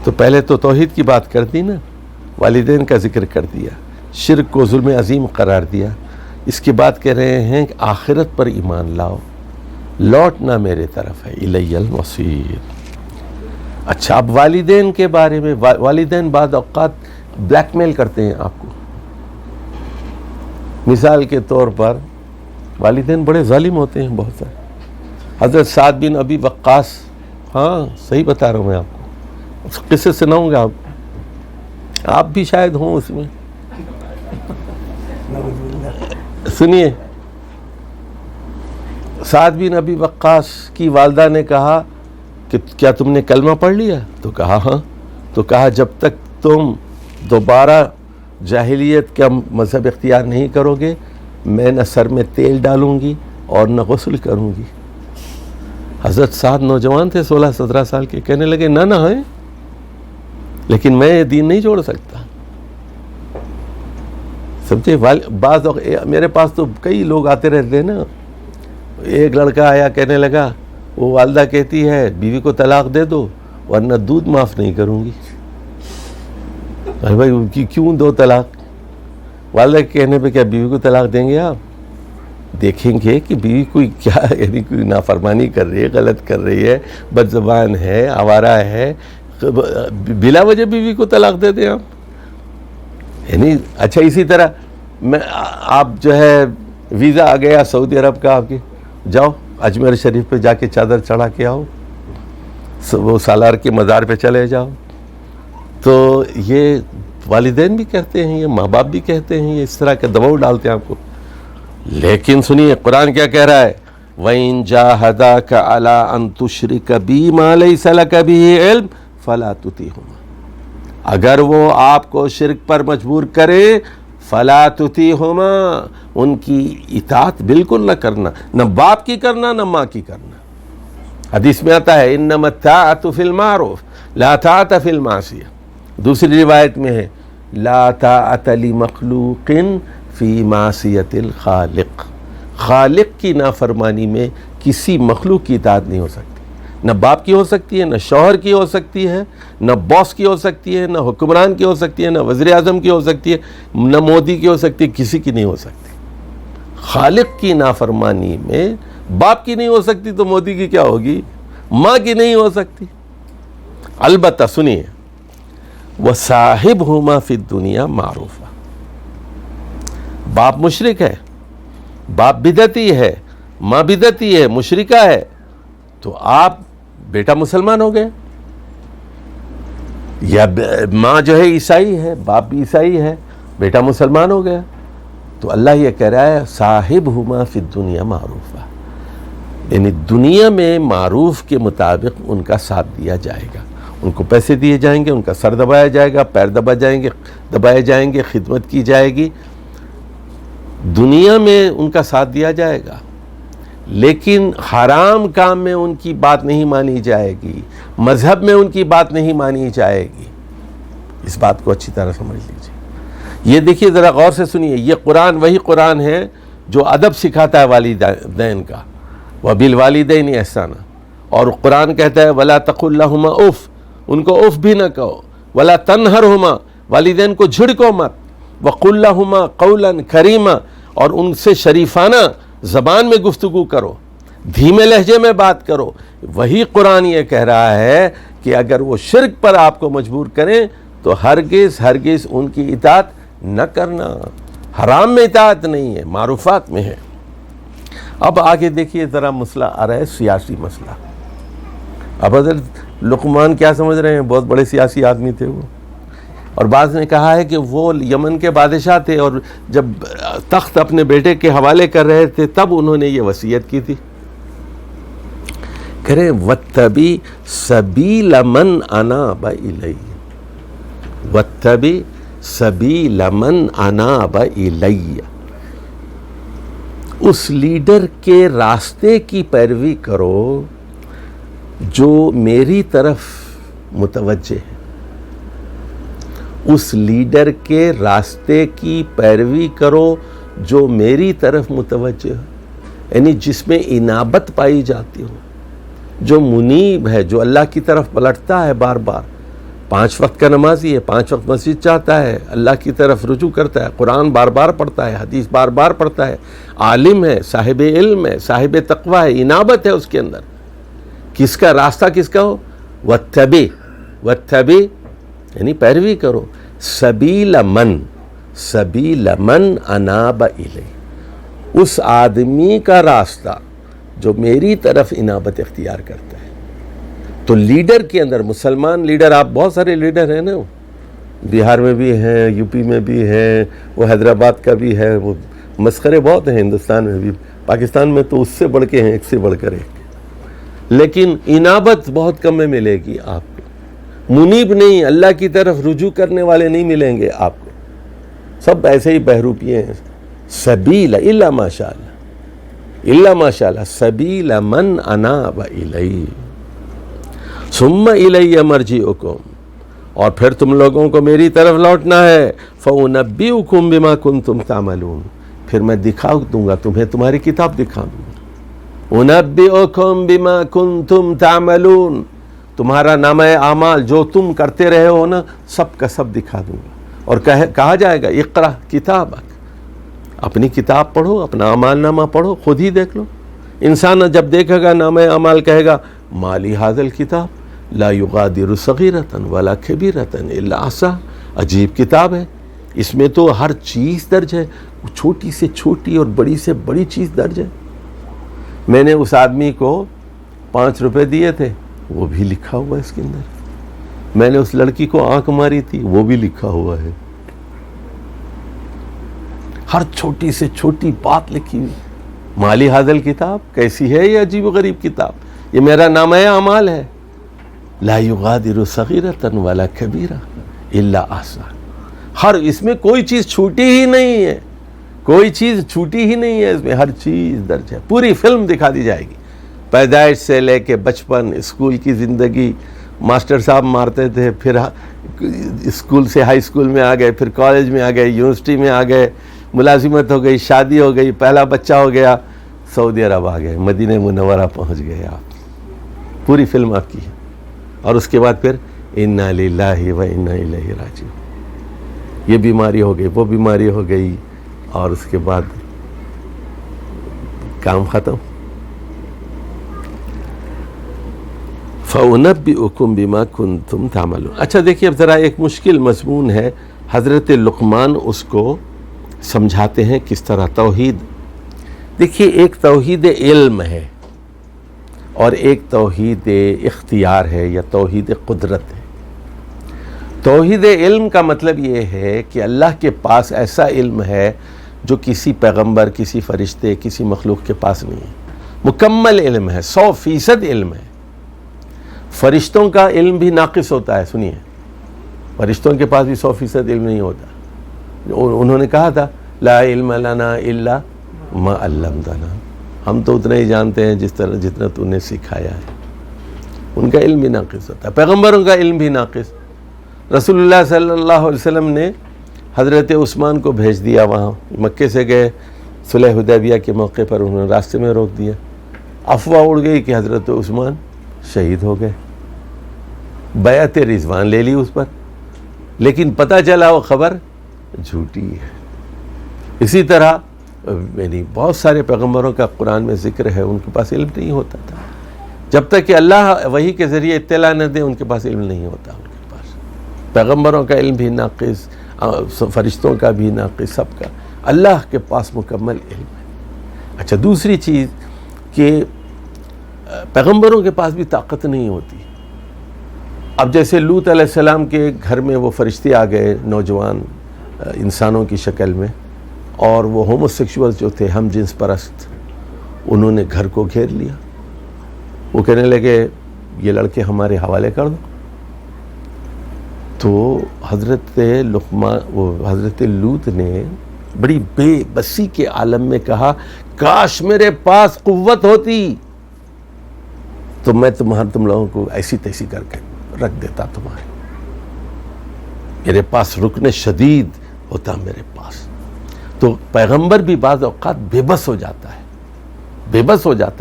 تو پہلے تو توحید کی بات کر دی نا، والدین کا ذکر کر دیا، شرک کو ظلم عظیم قرار دیا. اس کے بعد کہہ رہے ہیں کہ آخرت پر ایمان لاؤ، لوٹنا میرے طرف ہے، الی المصیر. اچھا، اب والدین کے بارے میں، والدین بعض اوقات بلیک میل کرتے ہیں آپ کو. مثال کے طور پر والدین بڑے ظالم ہوتے ہیں بہت سارے. حضرت سعد بن ابی وقاص، ہاں صحیح بتا رہا ہوں میں آپ کو، اس قصے سناؤں گا آپ بھی شاید ہوں اس میں. سنیے، سعد بن ابی وقاص کی والدہ نے کہا کہ کیا تم نے کلمہ پڑھ لیا؟ تو کہا ہاں. تو کہا جب تک تم دوبارہ جاہلیت کا مذہب اختیار نہیں کرو گے، میں نہ سر میں تیل ڈالوں گی اور نہ غسل کروں گی. حضرت سعد نوجوان تھے، 16-17 سال کے، کہنے لگے نہ ہیں، لیکن میں یہ دین نہیں چھوڑ سکتا. سمجھے؟ بعض میرے پاس تو کئی لوگ آتے رہتے ہیں نا. ایک لڑکا آیا، کہنے لگا، وہ والدہ کہتی ہے بیوی کو طلاق دے دو ورنہ دودھ معاف نہیں کروں گی. ارے بھائی ان کی کیوں دو طلاق؟ والدہ کے کہنے پہ کیا بیوی کو طلاق دیں گے آپ؟ دیکھیں گے کہ بیوی کوئی کیا، یعنی کوئی نافرمانی کر رہی ہے، غلط کر رہی ہے، بد زبان ہے، آوارہ ہے، بلا وجہ بیوی کو طلاق دے دیں آپ؟ یعنی اچھا، اسی طرح میں آپ جو ہے ویزا آ گیا سعودی عرب کا آپ کے، جاؤ اجمیر شریف پہ جا کے چادر چڑھا کے آؤ، وہ سالار کے مزار پہ چلے جاؤ. تو یہ والدین بھی کہتے ہیں، یہ ماں باپ بھی کہتے ہیں، یہ اس طرح کے دباؤ ڈالتے ہیں آپ کو. لیکن سنیے قرآن کیا کہہ رہا ہے، وَإِن جَاهَدَاكَ عَلَىٰ أَن تُشْرِكَ بِي مَا لَيْسَ لَكَ بِهِ عِلْمٌ فَلَا تُطِعْهُمَا. اگر وہ آپ کو شرک پر مجبور کرے، فَلَا تُطِعْهُمَا، ان کی اطاعت بالکل نہ کرنا، نہ باپ کی کرنا نہ ماں کی کرنا. حدیث میں آتا ہے انما الطاعۃ فی المعروف لا طاعۃ فی المعصیہ. دوسری روایت میں ہے لا طاعۃ لمخلوق فی معصیۃ الخالق. خالق کی نافرمانی میں کسی مخلوق کی اطاعت نہیں ہو سکتی. نہ باپ کی ہو سکتی ہے، نہ شوہر کی ہو سکتی ہے، نہ باس کی ہو سکتی ہے، نہ حکمران کی ہو سکتی ہے، نہ وزیر اعظم کی ہو سکتی ہے، نہ مودی کی ہو سکتی ہے، کسی کی نہیں ہو سکتی. خالق کی نافرمانی میں باپ کی نہیں ہو سکتی تو مودی کی کیا ہوگی؟ ماں کی نہیں ہو سکتی. البتہ سنیے، وَصَاحِبْهُمَا فِي الدُّنْيَا مَعْرُوفًا، باپ مشرک ہے، باپ بدعتی ہے، ماں بدعتی ہے، مشرکہ ہے، تو آپ بیٹا مسلمان ہو گئے. یا ماں جو ہے عیسائی ہے، باپ بھی عیسائی ہے، بیٹا مسلمان ہو گیا. تو اللہ یہ کہہ رہا ہے صاحبہما فی الدنیا معروفا، یعنی دنیا میں معروف کے مطابق ان کا ساتھ دیا جائے گا، ان کو پیسے دیے جائیں گے، ان کا سر دبایا جائے گا، پیر دبائے جائیں گے، خدمت کی جائے گی، دنیا میں ان کا ساتھ دیا جائے گا. لیکن حرام کام میں ان کی بات نہیں مانی جائے گی، مذہب میں ان کی بات نہیں مانی جائے گی. اس بات کو اچھی طرح سمجھ لیجیے. یہ دیکھیے ذرا غور سے سنیے، یہ قرآن وہی قرآن ہے جو ادب سکھاتا ہے والدین کا، وَبِالْوَالِدَيْنِ احسانا، اور قرآن کہتا ہے وَلَا تَقُلْ لَهُمَا اُف، ان کو اف بھی نہ کہو، وَلَا تَنْهَرْهُمَا، والدین کو جھڑکو مت، وَقُلْ لَهُمَا قَوْلًا كَرِيمًا، اور ان سے شریفانہ زبان میں گفتگو کرو، دھیمے لہجے میں بات کرو. وہی قرآن یہ کہہ رہا ہے کہ اگر وہ شرک پر آپ کو مجبور کریں تو ہرگز ان کی اطاعت نہ کرنا. حرام میں اطاعت نہیں ہے، معروفات میں ہے. اب آگے دیکھیے ذرا مسئلہ آ رہا ہے سیاسی مسئلہ. اب حضرت لقمان کیا سمجھ رہے ہیں؟ بہت بڑے سیاسی آدمی تھے وہ، اور بعض نے کہا ہے کہ وہ یمن کے بادشاہ تھے، اور جب تخت اپنے بیٹے کے حوالے کر رہے تھے تب انہوں نے یہ وصیت کی تھی. کہہ رہے وَاتَّبِعْ سَبِيلَ مَنْ أَنَابَ إِلَيَّ، وَاتَّبِعْ سَبِيلَ مَنْ أَنَابَ إِلَيَّ، اس لیڈر کے راستے کی پیروی کرو جو میری طرف متوجہ ہے. اس لیڈر کے راستے کی پیروی کرو جو میری طرف متوجہ ہو، یعنی جس میں انابت پائی جاتی ہو، جو منیب ہے، جو اللہ کی طرف پلٹتا ہے بار بار، 5 وقت کا نمازی ہے، 5 وقت مسجد جاتا ہے، اللہ کی طرف رجوع کرتا ہے، قرآن بار بار پڑھتا ہے، حدیث بار بار پڑھتا ہے، عالم ہے، صاحب علم ہے، صاحب تقویٰ ہے، انابت ہے اس کے اندر. کس کا راستہ کس کا ہو؟ وَاتَّبِعْ یعنی پیروی کرو، سبیل من اناب الی، اس آدمی کا راستہ جو میری طرف انابت اختیار کرتا ہے. تو لیڈر کے اندر مسلمان لیڈر، آپ بہت سارے لیڈر ہیں نا، بہار میں بھی ہیں، یو پی میں بھی ہیں، وہ حیدرآباد کا بھی ہے، وہ مسخرے بہت ہیں ہندوستان میں بھی، پاکستان میں تو اس سے بڑھ کے ہیں، ایک سے بڑھ کر ایک. لیکن انابت بہت کم میں ملے گی آپ کو، منیب نہیں، اللہ کی طرف رجوع کرنے والے نہیں ملیں گے آپ کو، سب ایسے ہی بہروپیے ہیں. سبیل الا ماشاء اللہ سبیل من اناب الی ثم الی مرجعکم، اور پھر تم لوگوں کو میری طرف لوٹنا ہے. فانبئکم بما کنتم تعملون، پھر میں دکھا دوں گا تمہیں، تمہاری کتاب دکھا دوں گا. انبئکم بما کنتم تعملون، تمہارا نامہ اعمال جو تم کرتے رہے ہو نا، سب کا سب دکھا دوں گا. اور کہا جائے گا اقرا کتابک، اپنی کتاب پڑھو، اپنا اعمال نامہ پڑھو، خود ہی دیکھ لو. انسان جب دیکھے گا نامہ اعمال کہے گا مالی ھذا الکتاب لا یغادر صغیرۃ ولا کبیرۃ الا احصاها، عجیب کتاب ہے، اس میں تو ہر چیز درج ہے، چھوٹی سے چھوٹی اور بڑی سے بڑی چیز درج ہے. میں نے اس آدمی کو 5 روپے دیے تھے، وہ بھی لکھا ہوا ہے اس کے اندر. میں نے اس لڑکی کو آنکھ ماری تھی، وہ بھی لکھا ہوا ہے. ہر چھوٹی سے چھوٹی بات لکھی ہوئی. مالی ھذا الکتاب، کیسی ہے یہ عجیب و غریب کتاب، یہ میرا نامہ اعمال ہے. لا یغادر صغیرۃ ولا کبیرہ الا احصاها، ہر اس میں کوئی چیز چھوٹی ہی نہیں ہے، کوئی چیز چھوٹی ہی نہیں ہے، اس میں ہر چیز درج ہے. پوری فلم دکھا دی جائے گی، پیدائش سے لے کے بچپن، اسکول کی زندگی، ماسٹر صاحب مارتے تھے، پھر اسکول سے ہائی اسکول میں آ گئے، پھر کالج میں آ گئے، یونیورسٹی میں آ گئے، ملازمت ہو گئی، شادی ہو گئی، پہلا بچہ ہو گیا، سعودی عرب آ گئے، مدینہ منورہ پہنچ گئے. آپ پوری فلم آپ کی ہے. اور اس کے بعد پھر انا للہ و انا الیہ راجعون، یہ بیماری ہو گئی، وہ بیماری ہو گئی، اور اس کے بعد کام ختم. فَأُنَبِّئُكُمْ بِمَا كُنْتُمْ تَعْمَلُونَ. اچھا دیکھیے اب ذرا ایک مشکل مضمون ہے، حضرت لقمان اس کو سمجھاتے ہیں کس طرح توحید. دیکھیے ایک توحید علم ہے اور ایک توحید اختیار ہے یا توحید قدرت ہے. توحید علم کا مطلب یہ ہے کہ اللہ کے پاس ایسا علم ہے جو کسی پیغمبر، کسی فرشتے، کسی مخلوق کے پاس نہیں ہے. مکمل علم ہے، 100% علم ہے. فرشتوں کا علم بھی ناقص ہوتا ہے. سنیے، فرشتوں کے پاس بھی 100% علم نہیں ہوتا. انہوں نے کہا تھا لا علم لنا الا ما علمتنا، ہم تو اتنا ہی جانتے ہیں جتنا تو نے سکھایا ہے. ان کا علم بھی ناقص ہوتا ہے. پیغمبروں کا علم بھی ناقص. رسول اللہ صلی اللہ علیہ وسلم نے حضرت عثمان کو بھیج دیا وہاں. مکے سے گئے، صلح حدیبیہ کے موقع پر انہوں نے راستے میں روک دیا. افواہ اڑ گئی کہ حضرت عثمان شہید ہو گئے. بیعت رضوان لے لی اس پر، لیکن پتہ چلا وہ خبر جھوٹی ہے. اسی طرح یعنی بہت سارے پیغمبروں کا قرآن میں ذکر ہے، ان کے پاس علم نہیں ہوتا تھا. جب تک کہ اللہ وحی کے ذریعے اطلاع نہ دے ان کے پاس علم نہیں ہوتا. ان کے پاس پیغمبروں کا علم بھی ناقص، فرشتوں کا بھی ناقص، سب کا. اللہ کے پاس مکمل علم ہے. اچھا، دوسری چیز کہ پیغمبروں کے پاس بھی طاقت نہیں ہوتی. اب جیسے لوط علیہ السلام کے گھر میں وہ فرشتے آ گئے نوجوان انسانوں کی شکل میں، اور وہ ہوموسیکشول جو تھے، ہم جنس پرست، انہوں نے گھر کو گھیر لیا. وہ کہنے لگے یہ لڑکے ہمارے حوالے کر دو. تو حضرت لوط نے بڑی بے بسی کے عالم میں کہا کاش میرے پاس قوت ہوتی تو میں تم لوگوں کو ایسی تیسی کر کے رکھ دیتا. تمہارے میرے پاس رکن شدید ہوتا میرے پاس. تو پیغمبر بھی بعض اوقات بے بس ہو جاتا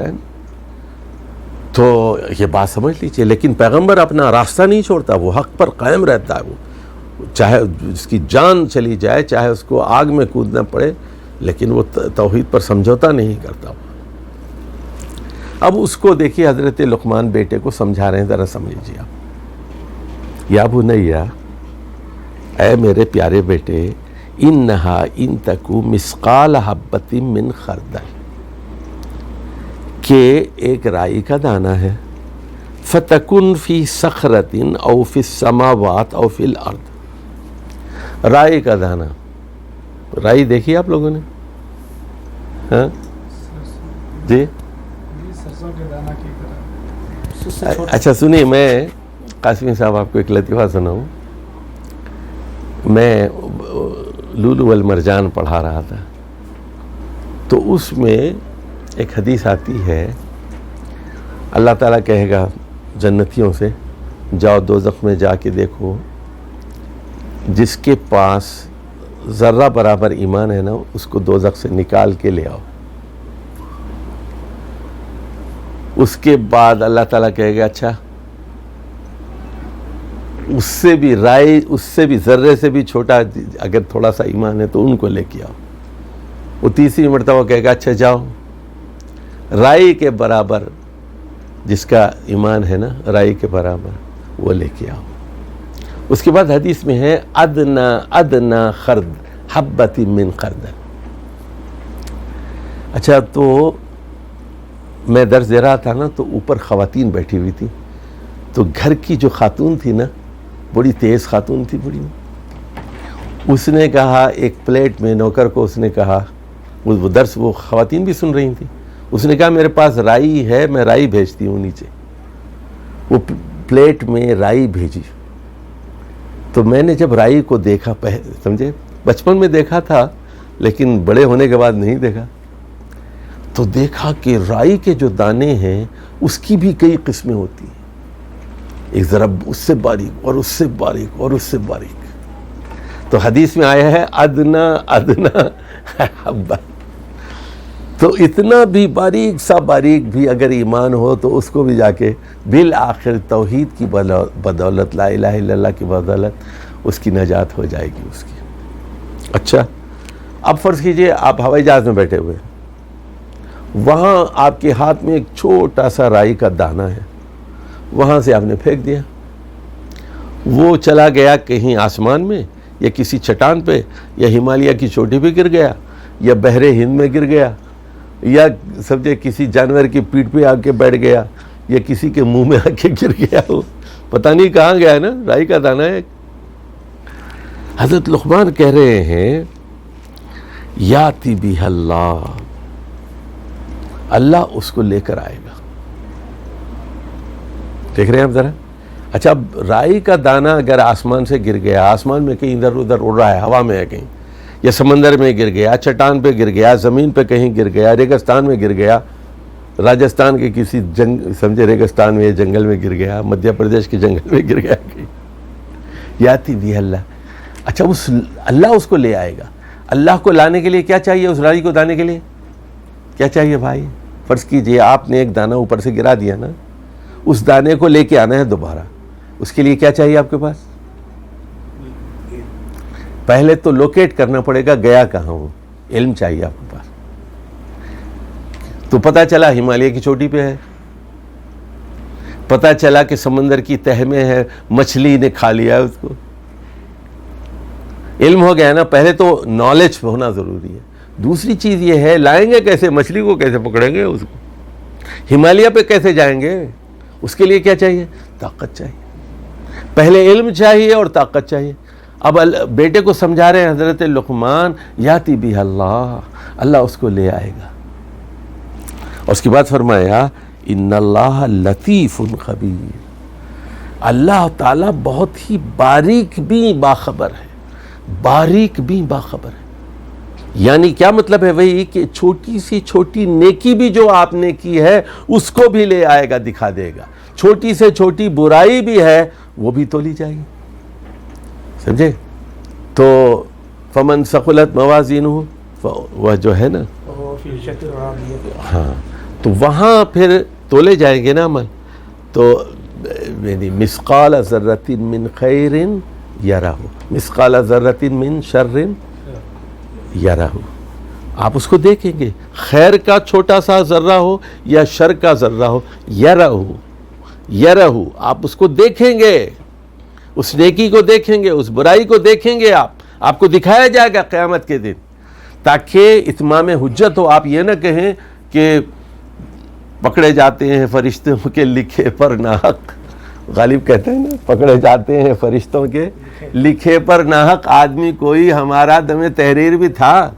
ہے نا. تو یہ بات سمجھ لیجئے. لیکن پیغمبر اپنا راستہ نہیں چھوڑتا، وہ حق پر قائم رہتا ہے. وہ چاہے اس کی جان چلی جائے، چاہے اس کو آگ میں کودنا پڑے، لیکن وہ توحید پر سمجھوتا نہیں کرتا. اب اس کو دیکھیے حضرت لقمان بیٹے کو سمجھا رہے ہیں، ذرا سمجھ لیجیے آپ. یا بنیا، اے میرے پیارے بیٹے، انہا ان تکو مثقال حبۃ من خردل، کہ ایک رائی کا دانہ ہے، فتکن فی صخرۃ او فی السماوات او فی الارض. رائی کا دانہ، رائی دیکھی آپ لوگوں نے؟ ہاں جی. اچھا سنیے، میں قاسمی صاحب آپ کو ایک لطیفہ سناؤں. میں لولو والمرجان پڑھا رہا تھا، تو اس میں ایک حدیث آتی ہے، اللہ تعالیٰ کہے گا جنتیوں سے جاؤ دوزخ میں جا کے دیکھو، جس کے پاس ذرہ برابر ایمان ہے نا اس کو دوزخ سے نکال کے لے آؤ. اس کے بعد اللہ تعالیٰ کہے گا اچھا اس سے بھی رائی، اس سے بھی ذرے سے بھی چھوٹا اگر تھوڑا سا ایمان ہے تو ان کو لے کے آؤ. وہ تیسری مرتبہ کہے گا اچھا جاؤ رائی کے برابر جس کا ایمان ہے نا، رائی کے برابر وہ لے کے آؤ. اس کے بعد حدیث میں ہے ادنا خرد حبۃ من خردل. اچھا، تو میں درس دے رہا تھا نا، تو اوپر خواتین بیٹھی ہوئی تھی. تو گھر کی جو خاتون تھی نا، بڑی تیز خاتون تھی بڑی. اس نے کہا ایک پلیٹ میں نوکر کو، اس نے کہا، وہ درس وہ خواتین بھی سن رہی تھی، اس نے کہا میرے پاس رائی ہے، میں رائی بھیجتی ہوں نیچے. وہ پلیٹ میں رائی بھیجی. تو میں نے جب رائی کو دیکھا، سمجھے بچپن میں دیکھا تھا لیکن بڑے ہونے کے بعد نہیں دیکھا، تو دیکھا کہ رائی کے جو دانے ہیں اس کی بھی کئی قسمیں ہوتی ہیں. ایک ذرا اس سے باریک اور اس سے باریک اور اس سے باریک. تو حدیث میں آیا ہے ادنا حبہ. تو اتنا بھی باریک سا باریک بھی اگر ایمان ہو تو اس کو بھی جا کے بالآخر توحید کی بدولت، لا الہ الا اللہ کی بدولت اس کی نجات ہو جائے گی اس کی. اچھا، اب فرض کیجئے آپ ہوائی جہاز میں بیٹھے ہوئے، وہاں آپ کے ہاتھ میں ایک چھوٹا سا رائی کا دانہ ہے، وہاں سے آپ نے پھینک دیا، وہ چلا گیا کہیں آسمان میں یا کسی چٹان پہ یا ہمالیہ کی چوٹی پہ گر گیا یا بحر ہند میں گر گیا یا سمجھے کسی جانور کی پیٹھ پہ آ کے بیٹھ گیا یا کسی کے منہ میں آ کے گر گیا، وہ پتہ نہیں کہاں گیا ہے نا، رائی کا دانہ ہے۔ حضرت لقمان کہہ رہے ہیں یاتی بہ اللہ، اللہ اس کو لے کر آئے گا۔ دیکھ رہے ہیں آپ ذرا؟ اچھا، اب رائی کا دانہ اگر آسمان سے گر گیا، آسمان میں کہیں ادھر ادھر اڑ رہا ہے، ہوا میں ہے کہیں، یا سمندر میں گر گیا، چٹان پہ گر گیا، زمین پہ کہیں گر گیا، ریگستان میں گر گیا، راجستھان کے کسی سمجھے ریگستان میں جنگل میں گر گیا، مدھیہ پردیش کے جنگل میں گر گیا کہیں، یاتی بہ اللہ۔ اچھا، اللہ اس کو لے آئے گا۔ اللہ کو لانے کے لیے کیا چاہیے؟ اس رائی کو لانے کے لیے کیا چاہیے بھائی؟ فرض کیجئے آپ نے ایک دانہ اوپر سے گرا دیا نا، اس دانے کو لے کے آنا ہے دوبارہ، اس کے لیے کیا چاہیے آپ کے پاس؟ پہلے تو لوکیٹ کرنا پڑے گا گیا کہاں ہوں، علم چاہیے آپ کے پاس۔ تو پتہ چلا ہمالیہ کی چوٹی پہ ہے، پتہ چلا کہ سمندر کی تہ میں ہے، مچھلی نے کھا لیا ہے اس کو، علم ہو گیا نا۔ پہلے تو نالج ہونا ضروری ہے۔ دوسری چیز یہ ہے، لائیں گے کیسے مچھلی کو، کیسے پکڑیں گے اس کو، ہمالیہ پہ کیسے جائیں گے؟ اس کے لیے کیا چاہیے؟ طاقت چاہیے۔ پہلے علم چاہیے اور طاقت چاہیے۔ اب بیٹے کو سمجھا رہے ہیں حضرت لقمان یاتی بہ اللہ، اللہ اس کو لے آئے گا۔ اور اس کے بعد فرمایا ان اللہ لطیف خبیر، اللہ تعالیٰ بہت ہی باریک بھی باخبر ہے، باریک بھی باخبر ہے۔ یعنی کیا مطلب ہے؟ وہی کہ چھوٹی سی چھوٹی نیکی بھی جو آپ نے کی ہے اس کو بھی لے آئے گا، دکھا دے گا۔ چھوٹی سے چھوٹی برائی بھی ہے وہ بھی تولی جائے گی، سمجھے؟ تو فمن ثقلت موازینہ، وہ جو ہے نا، ہاں، تو وہاں پھر تولے جائیں گے نا عمل۔ تو یعنی مثقال ذرۃ من خیر یرہ، مثقال ذرۃ من شر یرہ، آپ اس کو دیکھیں گے، خیر کا چھوٹا سا ذرہ ہو یا شر کا ذرہ ہو، یرہ یرہ، آپ اس کو دیکھیں گے، اس نیکی کو دیکھیں گے، اس برائی کو دیکھیں گے، آپ کو دکھایا جائے گا قیامت کے دن، تاکہ اتمام حجت ہو۔ آپ یہ نہ کہیں کہ پکڑے جاتے ہیں فرشتوں کے لکھے پر ناحق، غالب کہتے ہیں نا، پکڑے جاتے ہیں فرشتوں کے لکھے پر ناحق۔ آدمی کوئی ہمارا دم تحریر بھی تھا،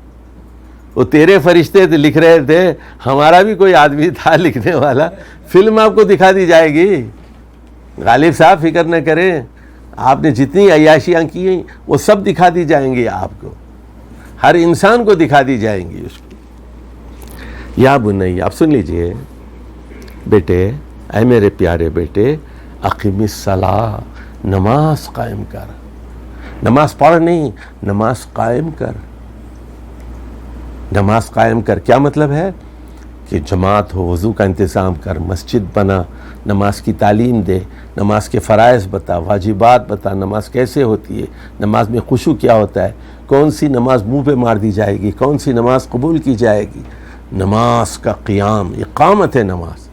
وہ تیرے فرشتے لکھ رہے تھے، ہمارا بھی کوئی آدمی تھا لکھنے والا، فلم آپ کو دکھا دی جائے گی۔ غالب صاحب فکر نہ کریں، آپ نے جتنی عیاشیاں کی ہیں وہ سب دکھا دی جائیں گی آپ کو، ہر انسان کو دکھا دی جائیں گی اس کو۔ یا بنی، آپ سن لیجئے بیٹے، اے میرے پیارے بیٹے، اقیم الصلاۃ، نماز قائم کر، نماز پڑھ نہیں، نماز قائم کر، نماز قائم کر۔ کیا مطلب ہے؟ کہ جماعت ہو، وضو کا انتظام کر، مسجد بنا، نماز کی تعلیم دے، نماز کے فرائض بتا، واجبات بتا، نماز کیسے ہوتی ہے، نماز میں خشوع کیا ہوتا ہے، کون سی نماز منہ پہ مار دی جائے گی، کون سی نماز قبول کی جائے گی، نماز کا قیام، اقامت نماز۔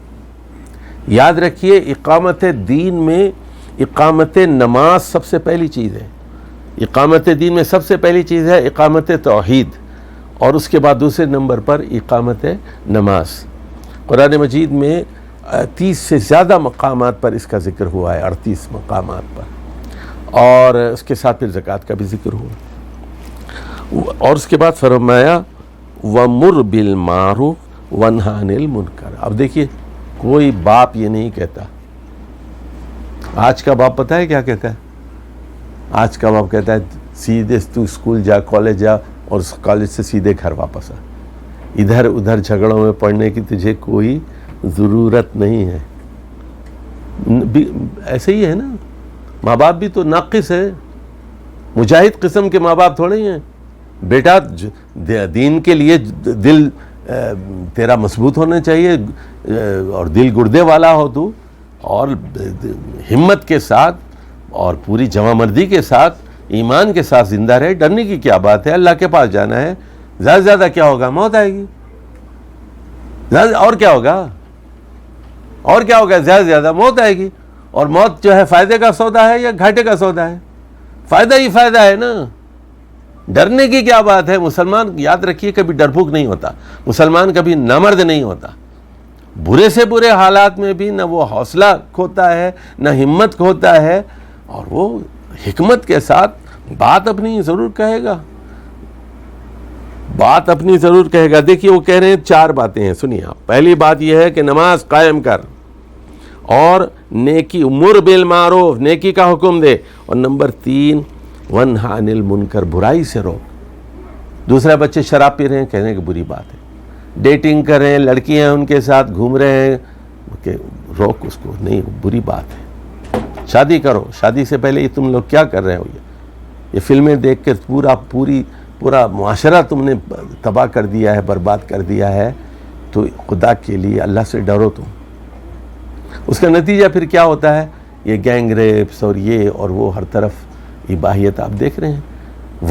یاد رکھیے، اقامت دین میں اقامت نماز سب سے پہلی چیز ہے۔ اقامت دین میں سب سے پہلی چیز ہے اقامت توحید، اور اس کے بعد دوسرے نمبر پر اقامت نماز۔ قرآن مجید میں 30 سے زیادہ مقامات پر اس کا ذکر ہوا ہے، 38 مقامات پر، اور اس کے ساتھ پھر زکوٰۃ کا بھی ذکر ہوا، اور اس کے بعد فرمایا وَمُرْ بِالْمَعْرُوفِ وَانْهَ عَنِ الْمُنْکَرِ۔ اب دیکھیے، کوئی باپ یہ نہیں کہتا، آج کا باپ پتہ ہے کیا کہتا ہے؟ آج کا باپ کہتا ہے سیدھے تو اسکول جا، کالج جا، اور اس کالج سے سیدھے گھر واپس آ، ادھر ادھر جھگڑوں میں پڑھنے کی تجھے کوئی ضرورت نہیں ہے۔ ایسے ہی ہے نا، ماں باپ بھی تو ناقص ہے، مجاہد قسم کے ماں باپ تھوڑے ہی ہیں۔ بیٹا دین کے لیے دل تیرا مضبوط ہونا چاہیے، اور دل گردے والا ہو تو، اور ہمت کے ساتھ اور پوری جمع مردی کے ساتھ، ایمان کے ساتھ زندہ رہے۔ ڈرنے کی کیا بات ہے؟ اللہ کے پاس جانا ہے، زیادہ سے زیادہ کیا ہوگا؟ موت آئے گی، اور کیا ہوگا؟ اور کیا ہوگا؟ زیادہ سے زیادہ موت آئے گی، اور موت جو ہے فائدے کا سودا ہے یا گھاٹے کا سودا ہے؟ فائدہ ہی فائدہ ہے نا۔ ڈرنے کی کیا بات ہے؟ مسلمان یاد رکھیے کبھی ڈرپوک نہیں ہوتا، مسلمان کبھی نامرد نہیں ہوتا. برے سے برے حالات میں بھی نہ وہ حوصلہ کھوتا ہے نہ ہمت کھوتا ہے، اور وہ حکمت کے ساتھ بات اپنی ضرور کہے گا، بات اپنی ضرور کہے گا. دیکھیے وہ کہہ رہے ہیں 4 باتیں ہیں، سنیے آپ. پہلی بات یہ ہے کہ نماز قائم کر اور نیکی، مر بالمعروف، نیکی کا حکم دے. اور نمبر 3 ونہا عن المنکر، برائی سے روک. دوسرا بچے شراب پی رہے ہیں، کہنے کی بری بات ہے. ڈیٹنگ کر رہے ہیں، لڑکیاں ان کے ساتھ گھوم رہے ہیں، کہ روک اس کو، نہیں بری بات ہے. شادی کرو، شادی سے پہلے یہ تم لوگ کیا کر رہے ہو؟ یہ فلمیں دیکھ کے پورا معاشرہ تم نے تباہ کر دیا ہے، برباد کر دیا ہے. تو خدا کے لیے اللہ سے ڈرو تم. اس کا نتیجہ پھر کیا ہوتا ہے؟ یہ گینگ ریپس اور یہ اور وہ، ہر طرف اباحیت آپ دیکھ رہے ہیں،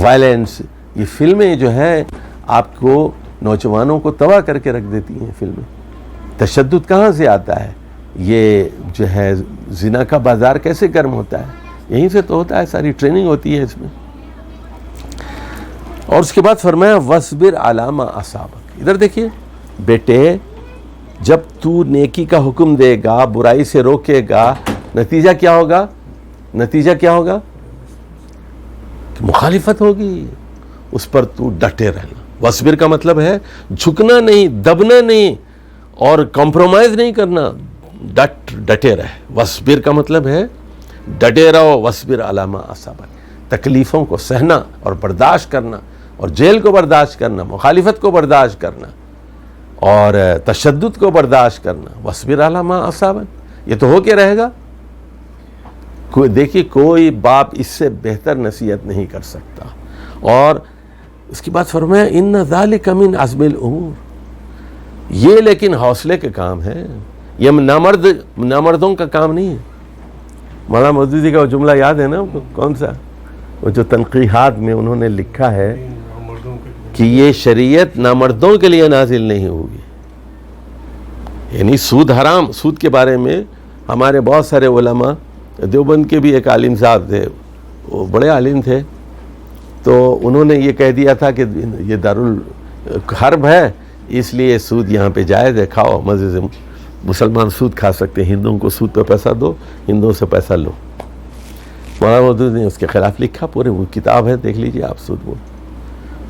وائلنس. یہ فلمیں جو ہے آپ کو، نوجوانوں کو تباہ کر کے رکھ دیتی ہیں فلمیں. تشدد کہاں سے آتا ہے؟ یہ جو ہے زنا کا بازار کیسے گرم ہوتا ہے؟ یہیں سے تو ہوتا ہے، ساری ٹریننگ ہوتی ہے اس میں. اور اس کے بعد فرمایا وَاصْبِرْ عَلَىٰ مَا أَصَابَكَ. ادھر دیکھیے بیٹے، جب تو نیکی کا حکم دے گا، برائی سے روکے گا، نتیجہ کیا ہوگا؟ نتیجہ کیا ہوگا؟ کہ مخالفت ہوگی، اس پر تو ڈٹے رہنا. وَاصْبِرْ کا مطلب ہے جھکنا نہیں، دبنا نہیں اور کمپرومائز نہیں کرنا، ڈٹے رہے. وَاصْبِرْ کا مطلب ہے ڈٹے رہو. وَاصْبِرْ عَلَىٰ مَا أَصَابَكَ، تکلیفوں کو سہنا اور برداشت کرنا، اور جیل کو برداشت کرنا، مخالفت کو برداشت کرنا، اور تشدد کو برداشت کرنا. وَاصْبِرْ عَلَىٰ مَا أَصَابَكَ، یہ تو ہو کے رہے گا. دیکھیے کوئی باپ اس سے بہتر نصیحت نہیں کر سکتا. اور اس کی بات فرمایا اِنَّ ذَلِكَ مِنْ عَزْمِ الْأُمُورِ، یہ لیکن حوصلے کے کام ہے، یہ نامردوں کا کام نہیں ہے. مولانا مودودی کا وہ جملہ یاد ہے نا، کون سا؟ وہ جو تنقیحات میں انہوں نے لکھا ہے کہ یہ شریعت نامردوں کے لیے نازل نہیں ہوگی. یعنی سود حرام. سود کے بارے میں ہمارے بہت سارے علماء، دیوبند کے بھی ایک عالم صاحب تھے، وہ بڑے عالم تھے، تو انہوں نے یہ کہہ دیا تھا کہ یہ دارالحرب ہے، اس لیے سود یہاں پہ جائز ہے، کھاؤ مزے سے. مسلمان سود کھا سکتے ہیں، ہندوؤں کو سود پہ پیسہ دو، ہندوؤں سے پیسہ لو. مولانا مودودی نے اس کے خلاف لکھا، پورے وہ کتاب ہے، دیکھ لیجئے آپ، سود وہ.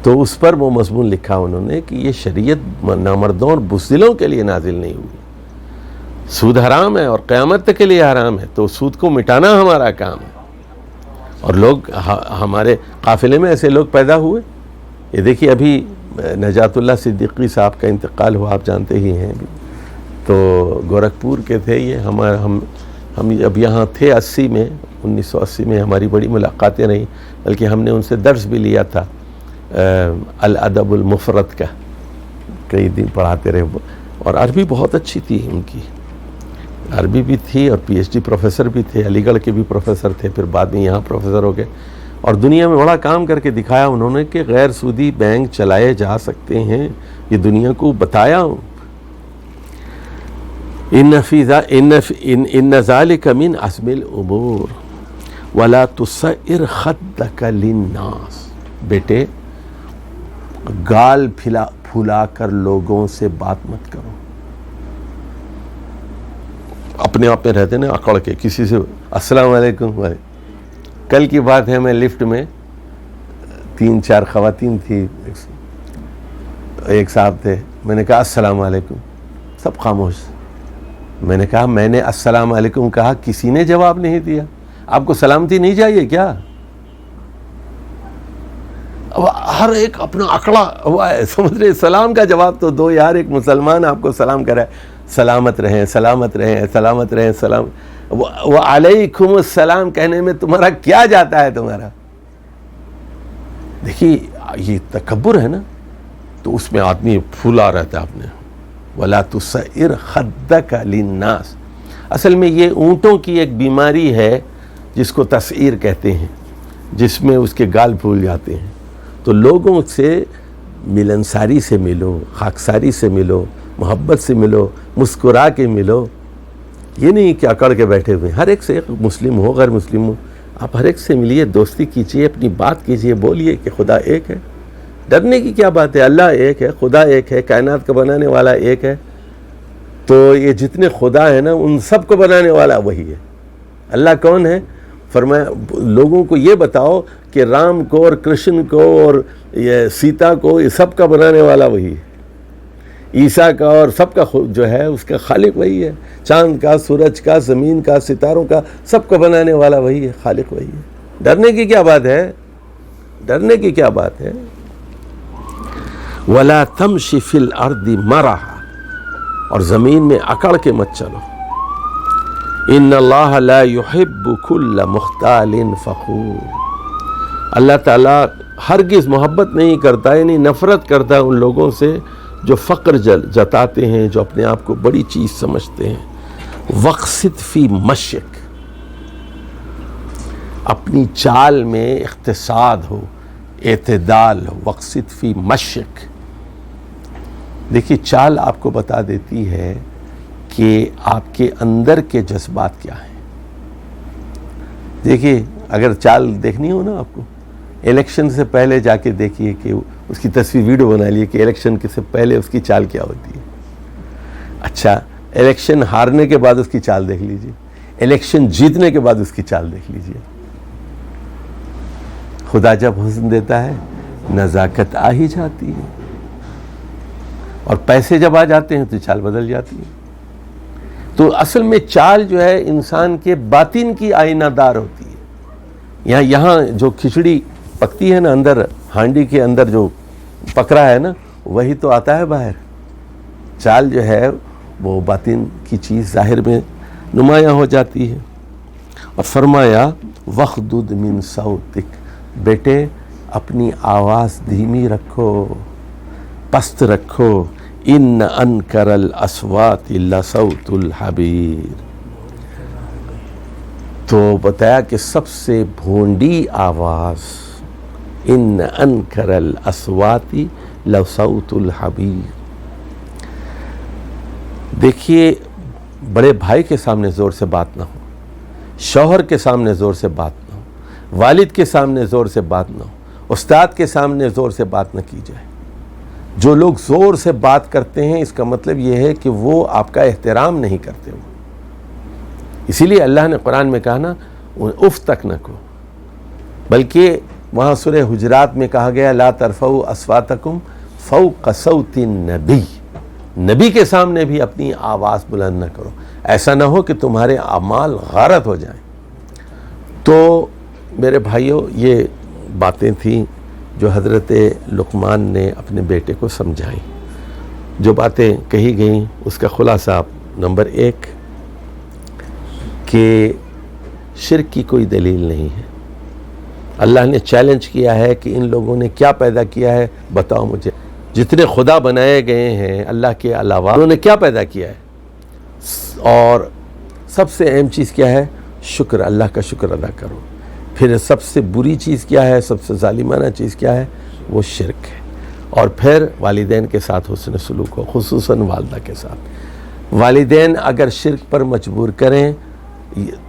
تو اس پر وہ مضمون لکھا انہوں نے کہ یہ شریعت نامردوں اور بزدلوں کے لیے نازل نہیں ہوئی. سود حرام ہے اور قیامت تک کے لیے حرام ہے، تو سود کو مٹانا ہمارا کام ہے. اور لوگ، ہمارے قافلے میں ایسے لوگ پیدا ہوئے. یہ دیکھیے ابھی نجات اللہ صدیقی صاحب کا انتقال ہوا، آپ جانتے ہی ہیں. تو گورکھپور کے تھے یہ. ہم اب یہاں تھے 80 میں، 1980 میں ہماری بڑی ملاقاتیں رہیں، بلکہ ہم نے ان سے درس بھی لیا تھا الادب المفرد کا، کئی دن پڑھاتے رہے. اور عربی بہت اچھی تھی ان کی، عربی بھی تھی، اور PhD پروفیسر بھی تھے، علی گڑھ کے بھی پروفیسر تھے، پھر بعد میں یہاں پروفیسر ہو گئے. اور دنیا میں بڑا کام کر کے دکھایا انہوں نے کہ غیر سودی بینک چلائے جا سکتے ہیں، یہ دنیا کو بتایا. ان ذلك من عزم الامور ولا تصعر خدك للناس. بیٹے گال پھلا کر لوگوں سے بات مت کرو. اپنے آپ میں رہتے نا اکڑ کے، کسی سے السلام علیکم. کل کی بات ہے، میں لفٹ میں 3-4 خواتین تھی، ایک صاحب تھے، میں نے کہا السلام علیکم، سب خاموش. میں نے کہا میں نے السلام علیکم کہا، کسی نے جواب نہیں دیا. آپ کو سلامتی نہیں چاہیے کیا؟ اب ہر ایک اپنا اکڑا ہوا ہے، سمجھ رہے. سلام کا جواب تو دو یار. ایک مسلمان آپ کو سلام کرے، سلامت رہیں، سلامت رہیں، سلامت رہیں، سلام. وہ علیکم السلام کہنے میں تمہارا کیا جاتا ہے تمہارا؟ دیکھیے یہ تکبر ہے نا، تو اس میں آدمی پھولا رہتا ہے اپنے. وَلَا تُسَعِّرْ خَدَّكَ لِلنَّاسِ. اصل میں یہ اونٹوں کی ایک بیماری ہے جس کو تسعیر کہتے ہیں، جس میں اس کے گال پھول جاتے ہیں. تو لوگوں سے ملنساری سے ملو، خاکساری سے ملو، محبت سے ملو، مسکرا کے ملو. یہ نہیں کہ اکڑ کے بیٹھے ہوئے. ہر ایک سے، مسلم ہو غیر مسلم ہو، آپ ہر ایک سے ملیے, دوستی کیجیے, اپنی بات کیجیے, بولیے کہ خدا ایک ہے. ڈرنے کی کیا بات ہے؟ اللہ ایک ہے, خدا ایک ہے, کائنات کا بنانے والا ایک ہے. تو یہ جتنے خدا ہیں نا ان سب کو بنانے والا وہی ہے. اللہ کون ہے؟ فرمایا لوگوں کو یہ بتاؤ کہ رام کو اور کرشن کو اور یہ سیتا کو, یہ سب کا بنانے والا وہی ہے. عیسیٰ کا اور سب کا جو ہے اس کا خالق وہی ہے. چاند کا, سورج کا, زمین کا, ستاروں کا, سب کا بنانے والا وہی ہے, خالق وہی ہے. ڈرنے کی کیا بات ہے؟ ڈرنے کی کیا بات ہے؟ وَلَا تَمْشِ فِي الْأَرْضِ مَرَحًا, اور زمین میں اکڑ کے مت چلو. ان اللہ لا يحب كل مختال فخور, اللہ تعالیٰ ہرگز محبت نہیں کرتا, یعنی نفرت کرتا ان لوگوں سے جو فقر جتاتے ہیں, جو اپنے آپ کو بڑی چیز سمجھتے ہیں. وقصد فی مشک, اپنی چال میں اقتصاد ہو, اعتدال ہو. وقصد فی مشک, دیکھیے چال آپ کو بتا دیتی ہے کہ آپ کے اندر کے جذبات کیا ہیں. دیکھیے اگر چال دیکھنی ہو نا آپ کو, الیکشن سے پہلے جا کے دیکھیے کہ اس کی تصویر ویڈیو بنا لیے کہ الیکشن کے سے پہلے اس کی چال کیا ہوتی ہے. اچھا الیکشن ہارنے کے بعد اس کی چال دیکھ لیجئے, الیکشن جیتنے کے بعد اس کی چال دیکھ لیجئے. خدا جب حسن دیتا ہے نزاکت آ ہی جاتی ہے, اور پیسے جب آ جاتے ہیں تو چال بدل جاتی ہے. تو اصل میں چال جو ہے انسان کے باطن کی آئینہ دار ہوتی ہے. یہاں جو کھچڑی پکتی ہے نا اندر, ہانڈی کے اندر جو پکڑا ہے نا, وہی تو آتا ہے باہر. چال جو ہے وہ باطن کی چیز ظاہر میں نمایاں ہو جاتی ہے. اور فرمایا وَخْدُدْ مِنْ صَوْتِكَ, بیٹے اپنی آواز دھیمی رکھو, پست رکھو. ان انکر الاصوات لصوت الحبیر, تو بتایا کہ سب سے بھونڈی آواز, ان انکر الاصوات لصوت الحبیر. دیکھیے بڑے بھائی کے سامنے زور سے بات نہ ہو, شوہر کے سامنے زور سے بات نہ ہو, والد کے سامنے زور سے بات نہ ہو, استاد کے سامنے زور سے بات نہ کی جائے. جو لوگ زور سے بات کرتے ہیں اس کا مطلب یہ ہے کہ وہ آپ کا احترام نہیں کرتے. وہ اسی لیے اللہ نے قرآن میں کہا نا اف تک نہ کو, بلکہ وہاں سورہ حجرات میں کہا گیا لا ترفعوا اصواتکم فوق صوت النبی, نبی کے سامنے بھی اپنی آواز بلند نہ کرو, ایسا نہ ہو کہ تمہارے اعمال غارت ہو جائیں. تو میرے بھائیوں یہ باتیں تھیں جو حضرت لقمان نے اپنے بیٹے کو سمجھائیں. جو باتیں کہی گئیں اس کا خلاصہ نمبر 1 کہ شرک کی کوئی دلیل نہیں ہے. اللہ نے چیلنج کیا ہے کہ ان لوگوں نے کیا پیدا کیا ہے, بتاؤ مجھے. جتنے خدا بنائے گئے ہیں اللہ کے علاوہ انہوں نے کیا پیدا کیا ہے, اور سب سے اہم چیز کیا ہے؟ شکر, اللہ کا شکر ادا کرو. پھر سب سے بری چیز کیا ہے, سب سے ظالمانہ چیز کیا ہے؟ وہ شرک ہے. اور پھر والدین کے ساتھ حسن سلوک ہو, خصوصاً والدہ کے ساتھ. والدین اگر شرک پر مجبور کریں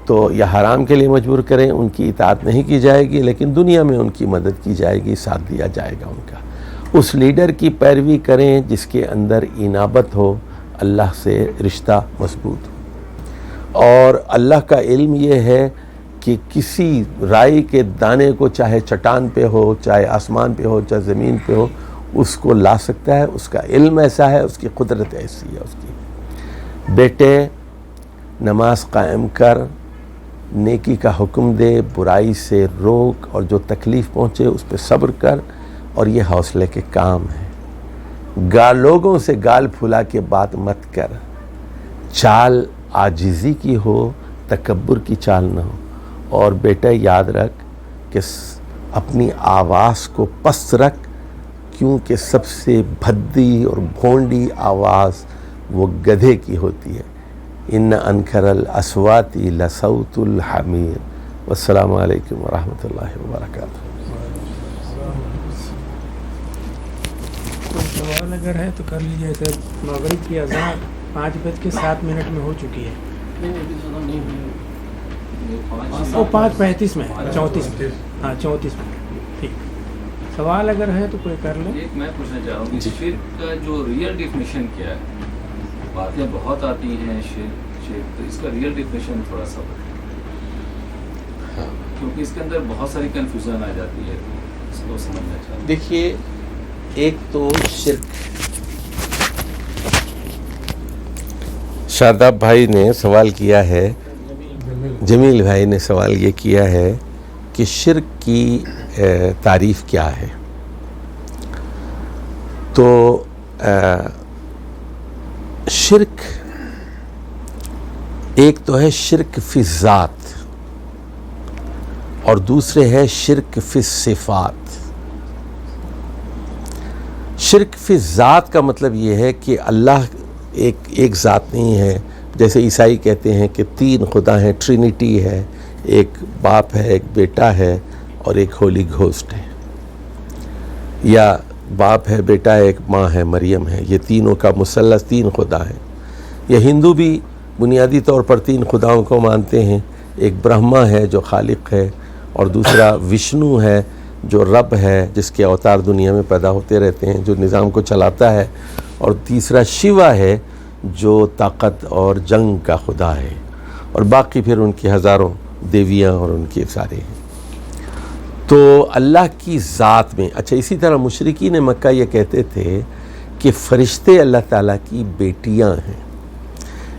تو یا حرام کے لیے مجبور کریں, ان کی اطاعت نہیں کی جائے گی, لیکن دنیا میں ان کی مدد کی جائے گی, ساتھ دیا جائے گا ان کا. اس لیڈر کی پیروی کریں جس کے اندر انابت ہو, اللہ سے رشتہ مضبوط ہو. اور اللہ کا علم یہ ہے کہ کسی رائی کے دانے کو چاہے چٹان پہ ہو, چاہے آسمان پہ ہو, چاہے زمین پہ ہو, اس کو لا سکتا ہے. اس کا علم ایسا ہے, اس کی قدرت ایسی ہے اس کی. بیٹے نماز قائم کر, نیکی کا حکم دے, برائی سے روک, اور جو تکلیف پہنچے اس پہ صبر کر. اور یہ حوصلے کے کام ہے. لوگوں سے گال پھلا کے بات مت کر. چال عاجزی کی ہو, تکبر کی چال نہ ہو. اور بیٹا یاد رکھ کہ اپنی آواز کو پست رکھ, کیونکہ سب سے بھدی اور بھونڈی آواز وہ گدھے کی ہوتی ہے. ان انکر الاصوات لصوت الحمیر. والسلام علیکم ورحمۃ اللہ وبرکاتہ. کوئی سوال اگر ہے تو کر لیجیے. جیسے مغرب کی اذان 5:07 میں ہو چکی ہے. وہ 5:35 میں ہے, 34 میں, ہاں 34 میں. ٹھیک, سوال اگر ہے تو کوئی کر لیں. ایک میں پوچھنا چاہ رہا ہوں کہ شرک کا جو ریئل ڈیفینیشن کیا ہے؟ باتیں بہت آتی ہیں شرک، تو اس کا ریئل ڈیفینیشن تھوڑا سا بتائیں، کیونکہ اس کے اندر بہت ساری کنفیوژن آ جاتی ہے، اس کو سمجھنا چاہتا ہوں. دیکھیے، ایک تو شرک، شاداب بھائی نے سوال کیا ہے، جمیل بھائی نے سوال یہ کیا ہے کہ شرک کی تعریف کیا ہے. تو شرک ایک تو ہے شرک فی ذات، اور دوسرے ہے شرک فی صفات. شرک فی ذات کا مطلب یہ ہے کہ اللہ ایک ذات نہیں ہے. جیسے عیسائی کہتے ہیں کہ 3 خدا ہیں، ٹرینیٹی ہے، ایک باپ ہے، ایک بیٹا ہے اور ایک ہولی گھوسٹ ہے. یا باپ ہے، بیٹا ہے، ایک ماں ہے، مریم ہے. یہ تینوں کا مثلث 3 خدا ہیں. یہ ہندو بھی بنیادی طور پر 3 خداؤں کو مانتے ہیں. ایک برہما ہے جو خالق ہے، اور دوسرا وشنو ہے جو رب ہے، جس کے اوتار دنیا میں پیدا ہوتے رہتے ہیں، جو نظام کو چلاتا ہے. اور تیسرا شیوا ہے جو طاقت اور جنگ کا خدا ہے. اور باقی پھر ان کی ہزاروں دیویاں اور ان کے سارے ہیں. تو اللہ کی ذات میں، اچھا اسی طرح مشرکین مکہ یہ کہتے تھے کہ فرشتے اللہ تعالیٰ کی بیٹیاں ہیں،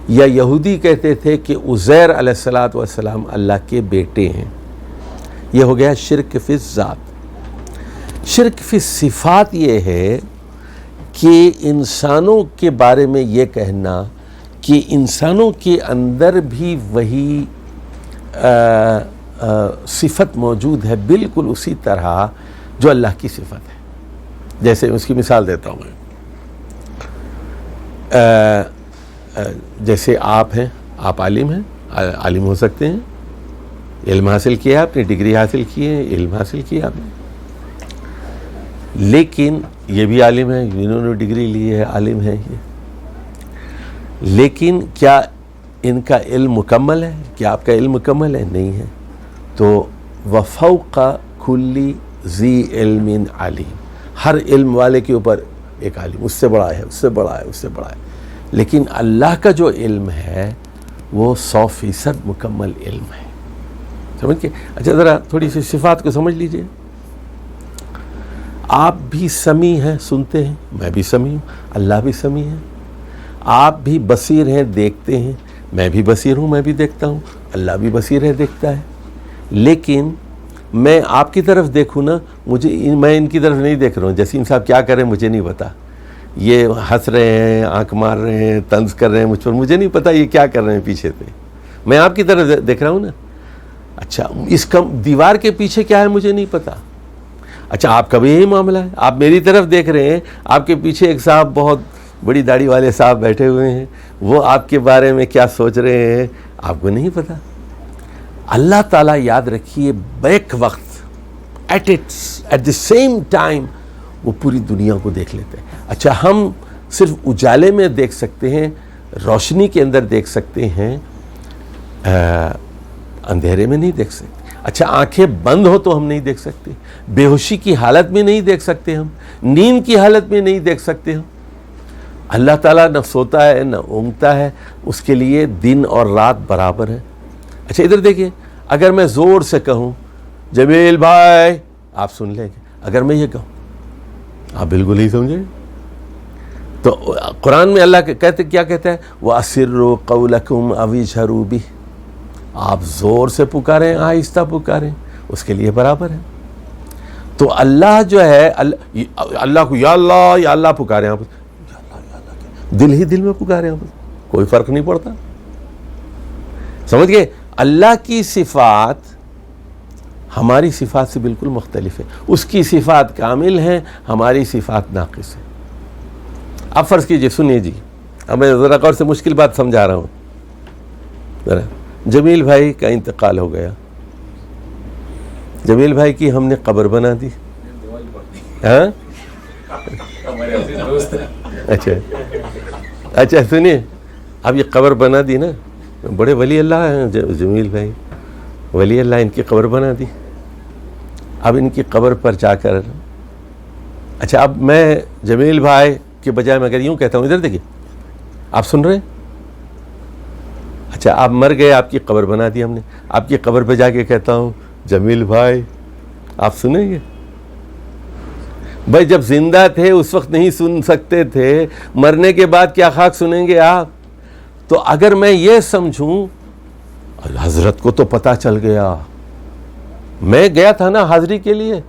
یا یہودی کہتے تھے کہ عزیر علیہ السلام اللہ کے بیٹے ہیں. یہ ہو گیا شرک فی ذات. شرک فی صفات یہ ہے کہ انسانوں کے بارے میں یہ کہنا کہ انسانوں کے اندر بھی وہی صفت موجود ہے، بالکل اسی طرح جو اللہ کی صفت ہے. جیسے اس کی مثال دیتا ہوں میں. جیسے آپ ہیں، آپ عالم ہیں، عالم ہو سکتے ہیں، علم حاصل کیا آپ نے، ڈگری حاصل کی ہے، علم حاصل کیا آپ نے. لیکن یہ بھی عالم ہے، انہوں نے ڈگری لی ہے، عالم ہے یہ. لیکن کیا ان کا علم مکمل ہے؟ کیا آپ کا علم مکمل ہے؟ نہیں ہے. تو وفوق کل ذی علم علیم، ہر علم والے کے اوپر ایک عالم، اس سے بڑا ہے، اس سے بڑا ہے، اس سے بڑا ہے. لیکن اللہ کا جو علم ہے وہ 100% مکمل علم ہے. سمجھ کے؟ اچھا ذرا تھوڑی سی صفات کو سمجھ لیجئے. آپ بھی سمیع ہیں، سنتے ہیں، میں بھی سمیع ہوں، اللہ بھی سمیع ہے. آپ بھی بصیر ہیں، دیکھتے ہیں، میں بھی بصیر ہوں، میں بھی دیکھتا ہوں، اللہ بھی بصیر ہے، دیکھتا ہے. لیکن میں آپ کی طرف دیکھوں نا، میں ان کی طرف نہیں دیکھ رہا ہوں. جسیم صاحب کیا کر رہے ہیں مجھے نہیں پتا، یہ ہنس رہے ہیں، آنکھ مار رہے ہیں، طنز کر رہے ہیں مجھ پر، مجھے نہیں پتا یہ کیا کر رہے ہیں پیچھے سے. میں آپ کی طرف دیکھ رہا ہوں نا. اچھا اس دیوار کے پیچھے کیا ہے مجھے نہیں پتا. اچھا آپ کا بھی یہی معاملہ ہے، آپ میری طرف دیکھ رہے ہیں، آپ کے پیچھے ایک صاحب، بہت بڑی داڑھی والے صاحب بیٹھے ہوئے ہیں، وہ آپ کے بارے میں کیا سوچ رہے ہیں آپ کو نہیں پتا. اللہ تعالیٰ یاد رکھیے بیک وقت ایٹ دی سیم ٹائم وہ پوری دنیا کو دیکھ لیتے ہیں. اچھا ہم صرف اجالے میں دیکھ سکتے ہیں، روشنی کے اندر دیکھ سکتے ہیں، اندھیرے میں نہیں دیکھ سکتے. اچھا آنکھیں بند ہو تو ہم نہیں دیکھ سکتے، بے ہوشی کی حالت میں نہیں دیکھ سکتے، ہم نیند کی حالت میں نہیں دیکھ سکتے. ہم اللہ تعالیٰ نہ سوتا ہے نہ اونگتا ہے، اس کے لیے دن اور رات برابر ہے. اچھا ادھر دیکھیے، اگر میں زور سے کہوں جمیل بھائی، آپ سن لیں گے. اگر میں یہ کہوں آپ بالکل نہیں سمجھے. تو قرآن میں اللہ کیا کہتا ہے؟ وَأَسِرُّوا قَوْلَكُمْ أَوْ اجْهَرُوا بِهِ، آپ زور سے پکاریں، آہستہ پکاریں، اس کے لیے برابر ہے. تو اللہ جو ہے، اللہ کو یا اللہ پکاریں، آپ دل ہی دل میں پکاریں، آپ کوئی فرق نہیں پڑتا. سمجھ گئے؟ اللہ کی صفات ہماری صفات سے بالکل مختلف ہے. اس کی صفات کامل ہیں، ہماری صفات ناقص ہیں. اب فرض کیجئے، سنیے جی، اب میں ذرا غور سے مشکل بات سمجھا رہا ہوں. ذرا جمیل بھائی کا انتقال ہو گیا، جمیل بھائی کی ہم نے قبر بنا دی. ہاں اچھا سنیے، اب یہ قبر بنا دی نا، بڑے ولی اللہ ہیں جمیل بھائی، ولی اللہ ان کی قبر بنا دی. اب ان کی قبر پر جا کر اچھا اب میں جمیل بھائی کے بجائے میں اگر یوں کہتا ہوں, ادھر دیکھیے آپ سن رہے ہیں, اچھا آپ مر گئے, آپ کی قبر بنا دی ہم نے, آپ کی قبر پہ جا کے کہتا ہوں جمیل بھائی آپ سنیں گے؟ بھائی جب زندہ تھے اس وقت نہیں سن سکتے تھے, مرنے کے بعد کیا خاک سنیں گے آپ؟ تو اگر میں یہ سمجھوں حضرت کو تو پتہ چل گیا, میں گیا تھا نا حاضری کے لیے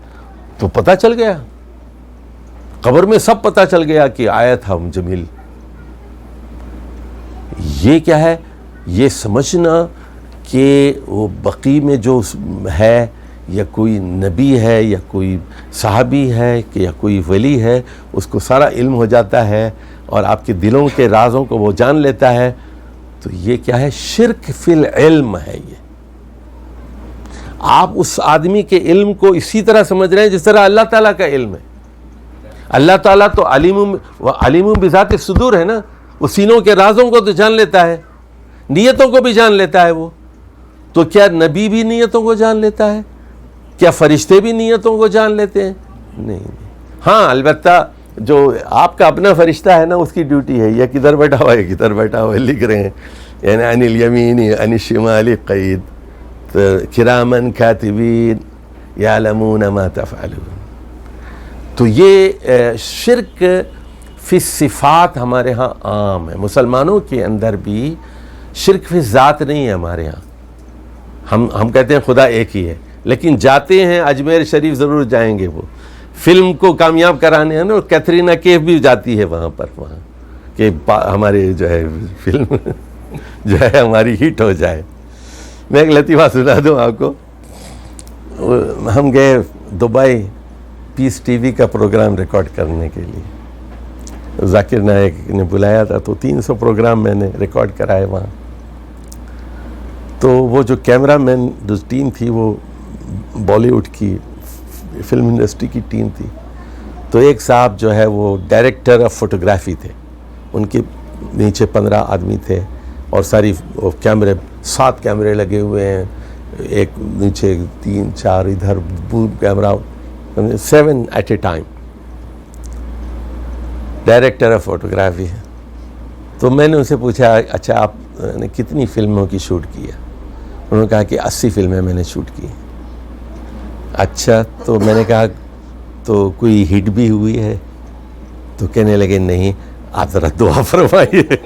تو پتہ چل گیا, قبر میں سب پتہ چل گیا کہ آیا تھا جمیل. یہ کیا ہے؟ یہ سمجھنا کہ وہ بقی میں جو ہے یا کوئی نبی ہے یا کوئی صحابی ہے کہ یا کوئی ولی ہے, اس کو سارا علم ہو جاتا ہے اور آپ کے دلوں کے رازوں کو وہ جان لیتا ہے, تو یہ کیا ہے؟ شرک فی العلم ہے. یہ آپ اس آدمی کے علم کو اسی طرح سمجھ رہے ہیں جس طرح اللہ تعالیٰ کا علم ہے. اللہ تعالیٰ تو علیم بذات الصدور ہے نا, وہ سینوں کے رازوں کو تو جان لیتا ہے, نیتوں کو بھی جان لیتا ہے. وہ تو کیا نبی بھی نیتوں کو جان لیتا ہے؟ کیا فرشتے بھی نیتوں کو جان لیتے ہیں؟ نہیں. ہاں البتہ جو آپ کا اپنا فرشتہ ہے نا, اس کی ڈیوٹی ہے, یہ کدھر بیٹھا ہوا ہے, کدھر بیٹھا ہوا ہے, لکھ رہے ہیں یعنی عن الیمین عن الشمال قید کرامن کاتبین یعلمون ما تفعلون. تو یہ شرک فی صفات ہمارے ہاں عام ہے. مسلمانوں کے اندر بھی شرک فی ذات نہیں ہے ہمارے ہاں. ہم کہتے ہیں خدا ایک ہی ہے, لیکن جاتے ہیں اجمیر شریف ضرور جائیں گے. وہ فلم کو کامیاب کرانے ہیں نا, کیترینہ کیف بھی جاتی ہے وہاں پر, وہاں کہ ہمارے جو ہے فلم جو ہے ہماری ہٹ ہو جائے. میں ایک لطیفہ سنا دوں آپ کو. ہم گئے دبئی پیس ٹی وی کا پروگرام ریکارڈ کرنے کے لیے, ذاکر نائک نے بلایا تھا, تو 300 پروگرام میں نے ریکارڈ کرائے وہاں. تو وہ جو کیمرہ مین جو ٹیم تھی وہ بالی ووڈ کی فلم انڈسٹری کی ٹیم تھی. تو ایک صاحب جو ہے وہ ڈائریکٹر آف فوٹوگرافی تھے, ان کے نیچے 15 آدمی تھے اور ساری کیمرے 7 کیمرے لگے ہوئے ہیں, ایک نیچے 3 4 ادھر camera 7 eight a time. Director of photography ہے. تو میں نے ان سے پوچھا اچھا آپ نے کتنی فلموں کی شوٹ کی ہے؟ انہوں نے کہا کہ 80 فلمیں میں نے شوٹ کی. اچھا, تو میں نے کہا تو کوئی ہٹ بھی ہوئی ہے؟ تو کہنے لگے نہیں, آپ ذرا دعا فرمائیے.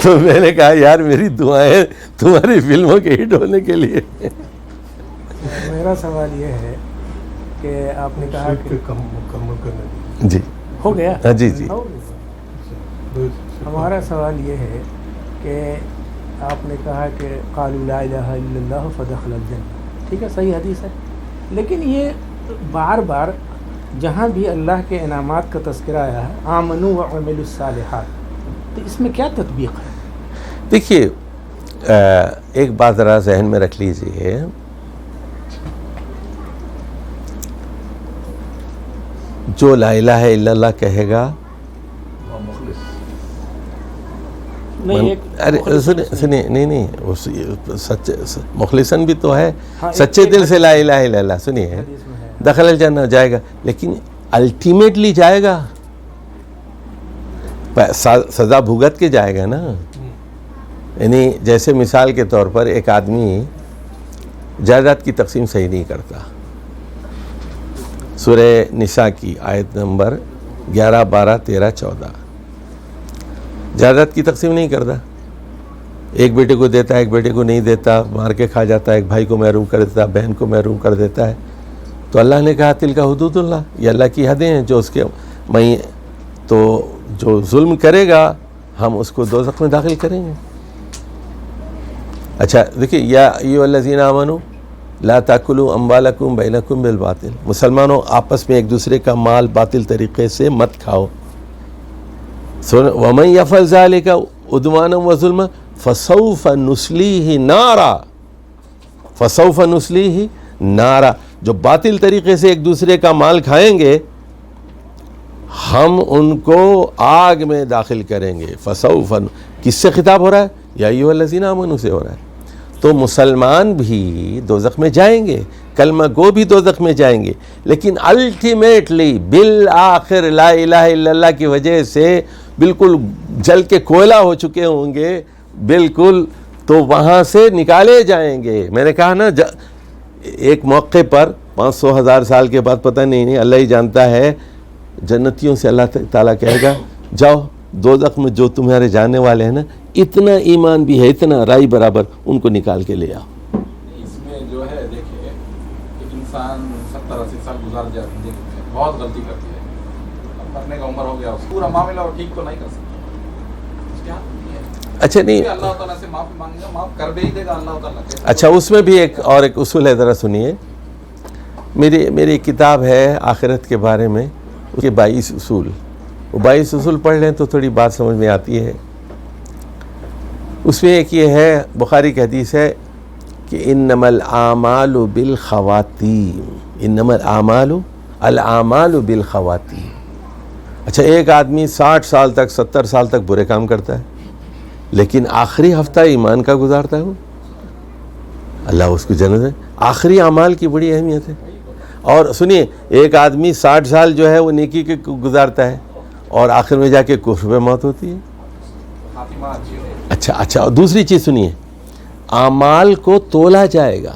تو میں نے کہا یار میری دعائیں تمہاری فلموں کے ہٹ ہونے کے لیے. میرا سوال یہ ہے کہ آپ نے کہا کہ مکمل کرنا جی ہو گیا. ہاں جی جی. ہمارا سوال یہ ہے کہ آپ نے کہا کہ قالوا لا الہ الا اللہ فدخل الجنہ, ٹھیک ہے, صحیح حدیث ہے, لیکن یہ بار بار جہاں بھی اللہ کے انعامات کا تذکرہ آیا ہے آمنوا وعملوا الصالحات, تو اس میں کیا تطبیق ہے؟ دیکھیے ایک بات ذرا ذہن میں رکھ لیجئے, جو لا الہ الا اللہ کہے گا, سنیں نہیں مخلصاً بھی تو ہے, سچے دل سے لا الہ الا اللہ سنیے دخل الجنہ جائے گا, لیکن الٹیمیٹلی جائے گا, سزا بھگت کے جائے گا نا. یعنی جیسے مثال کے طور پر ایک آدمی جائیداد کی تقسیم صحیح نہیں کرتا, سورہ نساء کی آیت نمبر 11 12 13 14, جائیداد کی تقسیم نہیں کرتا, ایک بیٹے کو دیتا ہے ایک بیٹے کو نہیں دیتا, مار کے کھا جاتا ہے, ایک بھائی کو محروم کر دیتا ہے, بہن کو محروم کر دیتا ہے. تو اللہ نے کہا تلک حدود اللہ, یہ اللہ کی حدیں ہیں جو اس کے میں, تو جو ظلم کرے گا ہم اس کو دوزخ میں داخل کریں گے. اچھا دیکھیے, یا ایھا الذین آمنوا لا تاکلوا اموالکم بینکم بالباطل, مسلمانوں آپس میں ایک دوسرے کا مال باطل طریقے سے مت کھاؤ. ومن یفعل ذلک عدوانا وظلما فسوف نصلیہ نارا, فسوف نصلیہ نارا, جو باطل طریقے سے ایک دوسرے کا مال کھائیں گے ہم ان کو آگ میں داخل کریں گے. فسوف, کس سے خطاب ہو رہا ہے؟ یا ایھا الذین آمنوا سے ہو رہا ہے. تو مسلمان بھی دوزخ میں جائیں گے، کلمہ گو بھی دوزخ میں جائیں گے، لیکن الٹیمیٹلی بالآخر لا الہ الا اللہ کی وجہ سے بالکل جل کے کوئلہ ہو چکے ہوں گے بالکل، تو وہاں سے نکالے جائیں گے۔ میں نے کہا نا ایک موقع پر 500,000 سال کے بعد پتہ نہیں اللہ ہی جانتا ہے، جنتیوں سے اللہ تعالیٰ کہے گا جاؤ دوزخ میں جو تمہارے جانے والے ہیں نا، اتنا ایمان بھی ہے، اتنا رائی برابر، ان کو نکال کے لے آؤ۔ اس میں جو ہے دیکھیے ایک انسان 70-80 سال گزار جاتے ہیں، بہت غلطی کرتی ہے، اب مرنے کا عمر ہو گیا، اس پورا معاملہ اور ٹھیک تو نہیں کر سکتا، اس کے ہاتھ میں نہیں ہے۔ اچھا نہیں، اللہ تعالیٰ سے معافی مانگے گا، معاف کر بھی دے گا اللہ تعالیٰ۔ اچھا اس میں بھی ایک اصول ہے، ذرا سنیے، میری کتاب ہے آخرت کے بارے میں، اس کے 22 اصول، وہ 22 اصول پڑھ لیں تو تھوڑی بات سمجھ میں آتی ہے۔ اس میں ایک یہ ہے، بخاری کی حدیث ہے کہ انما الاعمال بالخواتیم، انما الاعمال بالخواتیم۔ اچھا ایک آدمی 60 سال تک 70 سال تک برے کام کرتا ہے، لیکن آخری ہفتہ ایمان کا گزارتا ہے، وہ اللہ اس کو جنت ہے۔ آخری اعمال کی بڑی اہمیت ہے۔ اور سنیے، ایک آدمی 60 سال جو ہے وہ نیکی کے گزارتا ہے اور آخر میں جا کے کفر پہ موت ہوتی ہے۔ اچھا اور دوسری چیز سنیے، اعمال کو تولا جائے گا،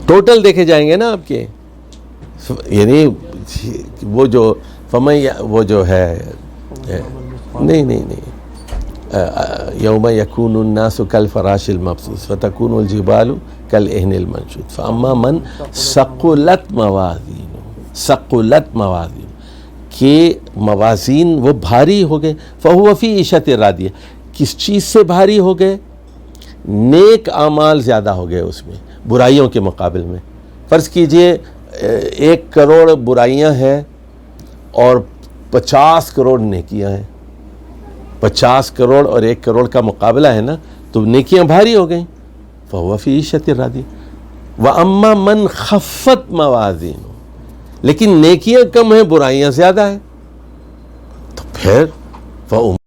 ٹوٹل دیکھے جائیں گے نا آپ کے، یعنی وہ جو ہے نہیں یوم یکون الناس کالفراش المبثوث فتکون الجبال کالعہن المنشود فاما من ثقلت موازین، کہ موازین وہ بھاری ہو گئے، فہو فی عیشۃ راضیہ، کس چیز سے بھاری ہو گئے؟ نیک اعمال زیادہ ہو گئے اس میں برائیوں کے مقابل میں۔ فرض کیجئے 1 کروڑ برائیاں ہیں اور 50 کروڑ نیکیاں ہیں، 50 کروڑ اور 1 کروڑ کا مقابلہ ہے نا، تو نیکیاں بھاری ہو گئیں، فہو فی عیشۃ راضیہ۔ وَأَمَّا مَنْ خَفَّتْ مَوَازِینُهُ، لیکن نیکیاں کم ہیں برائیاں زیادہ ہیں، تو پھر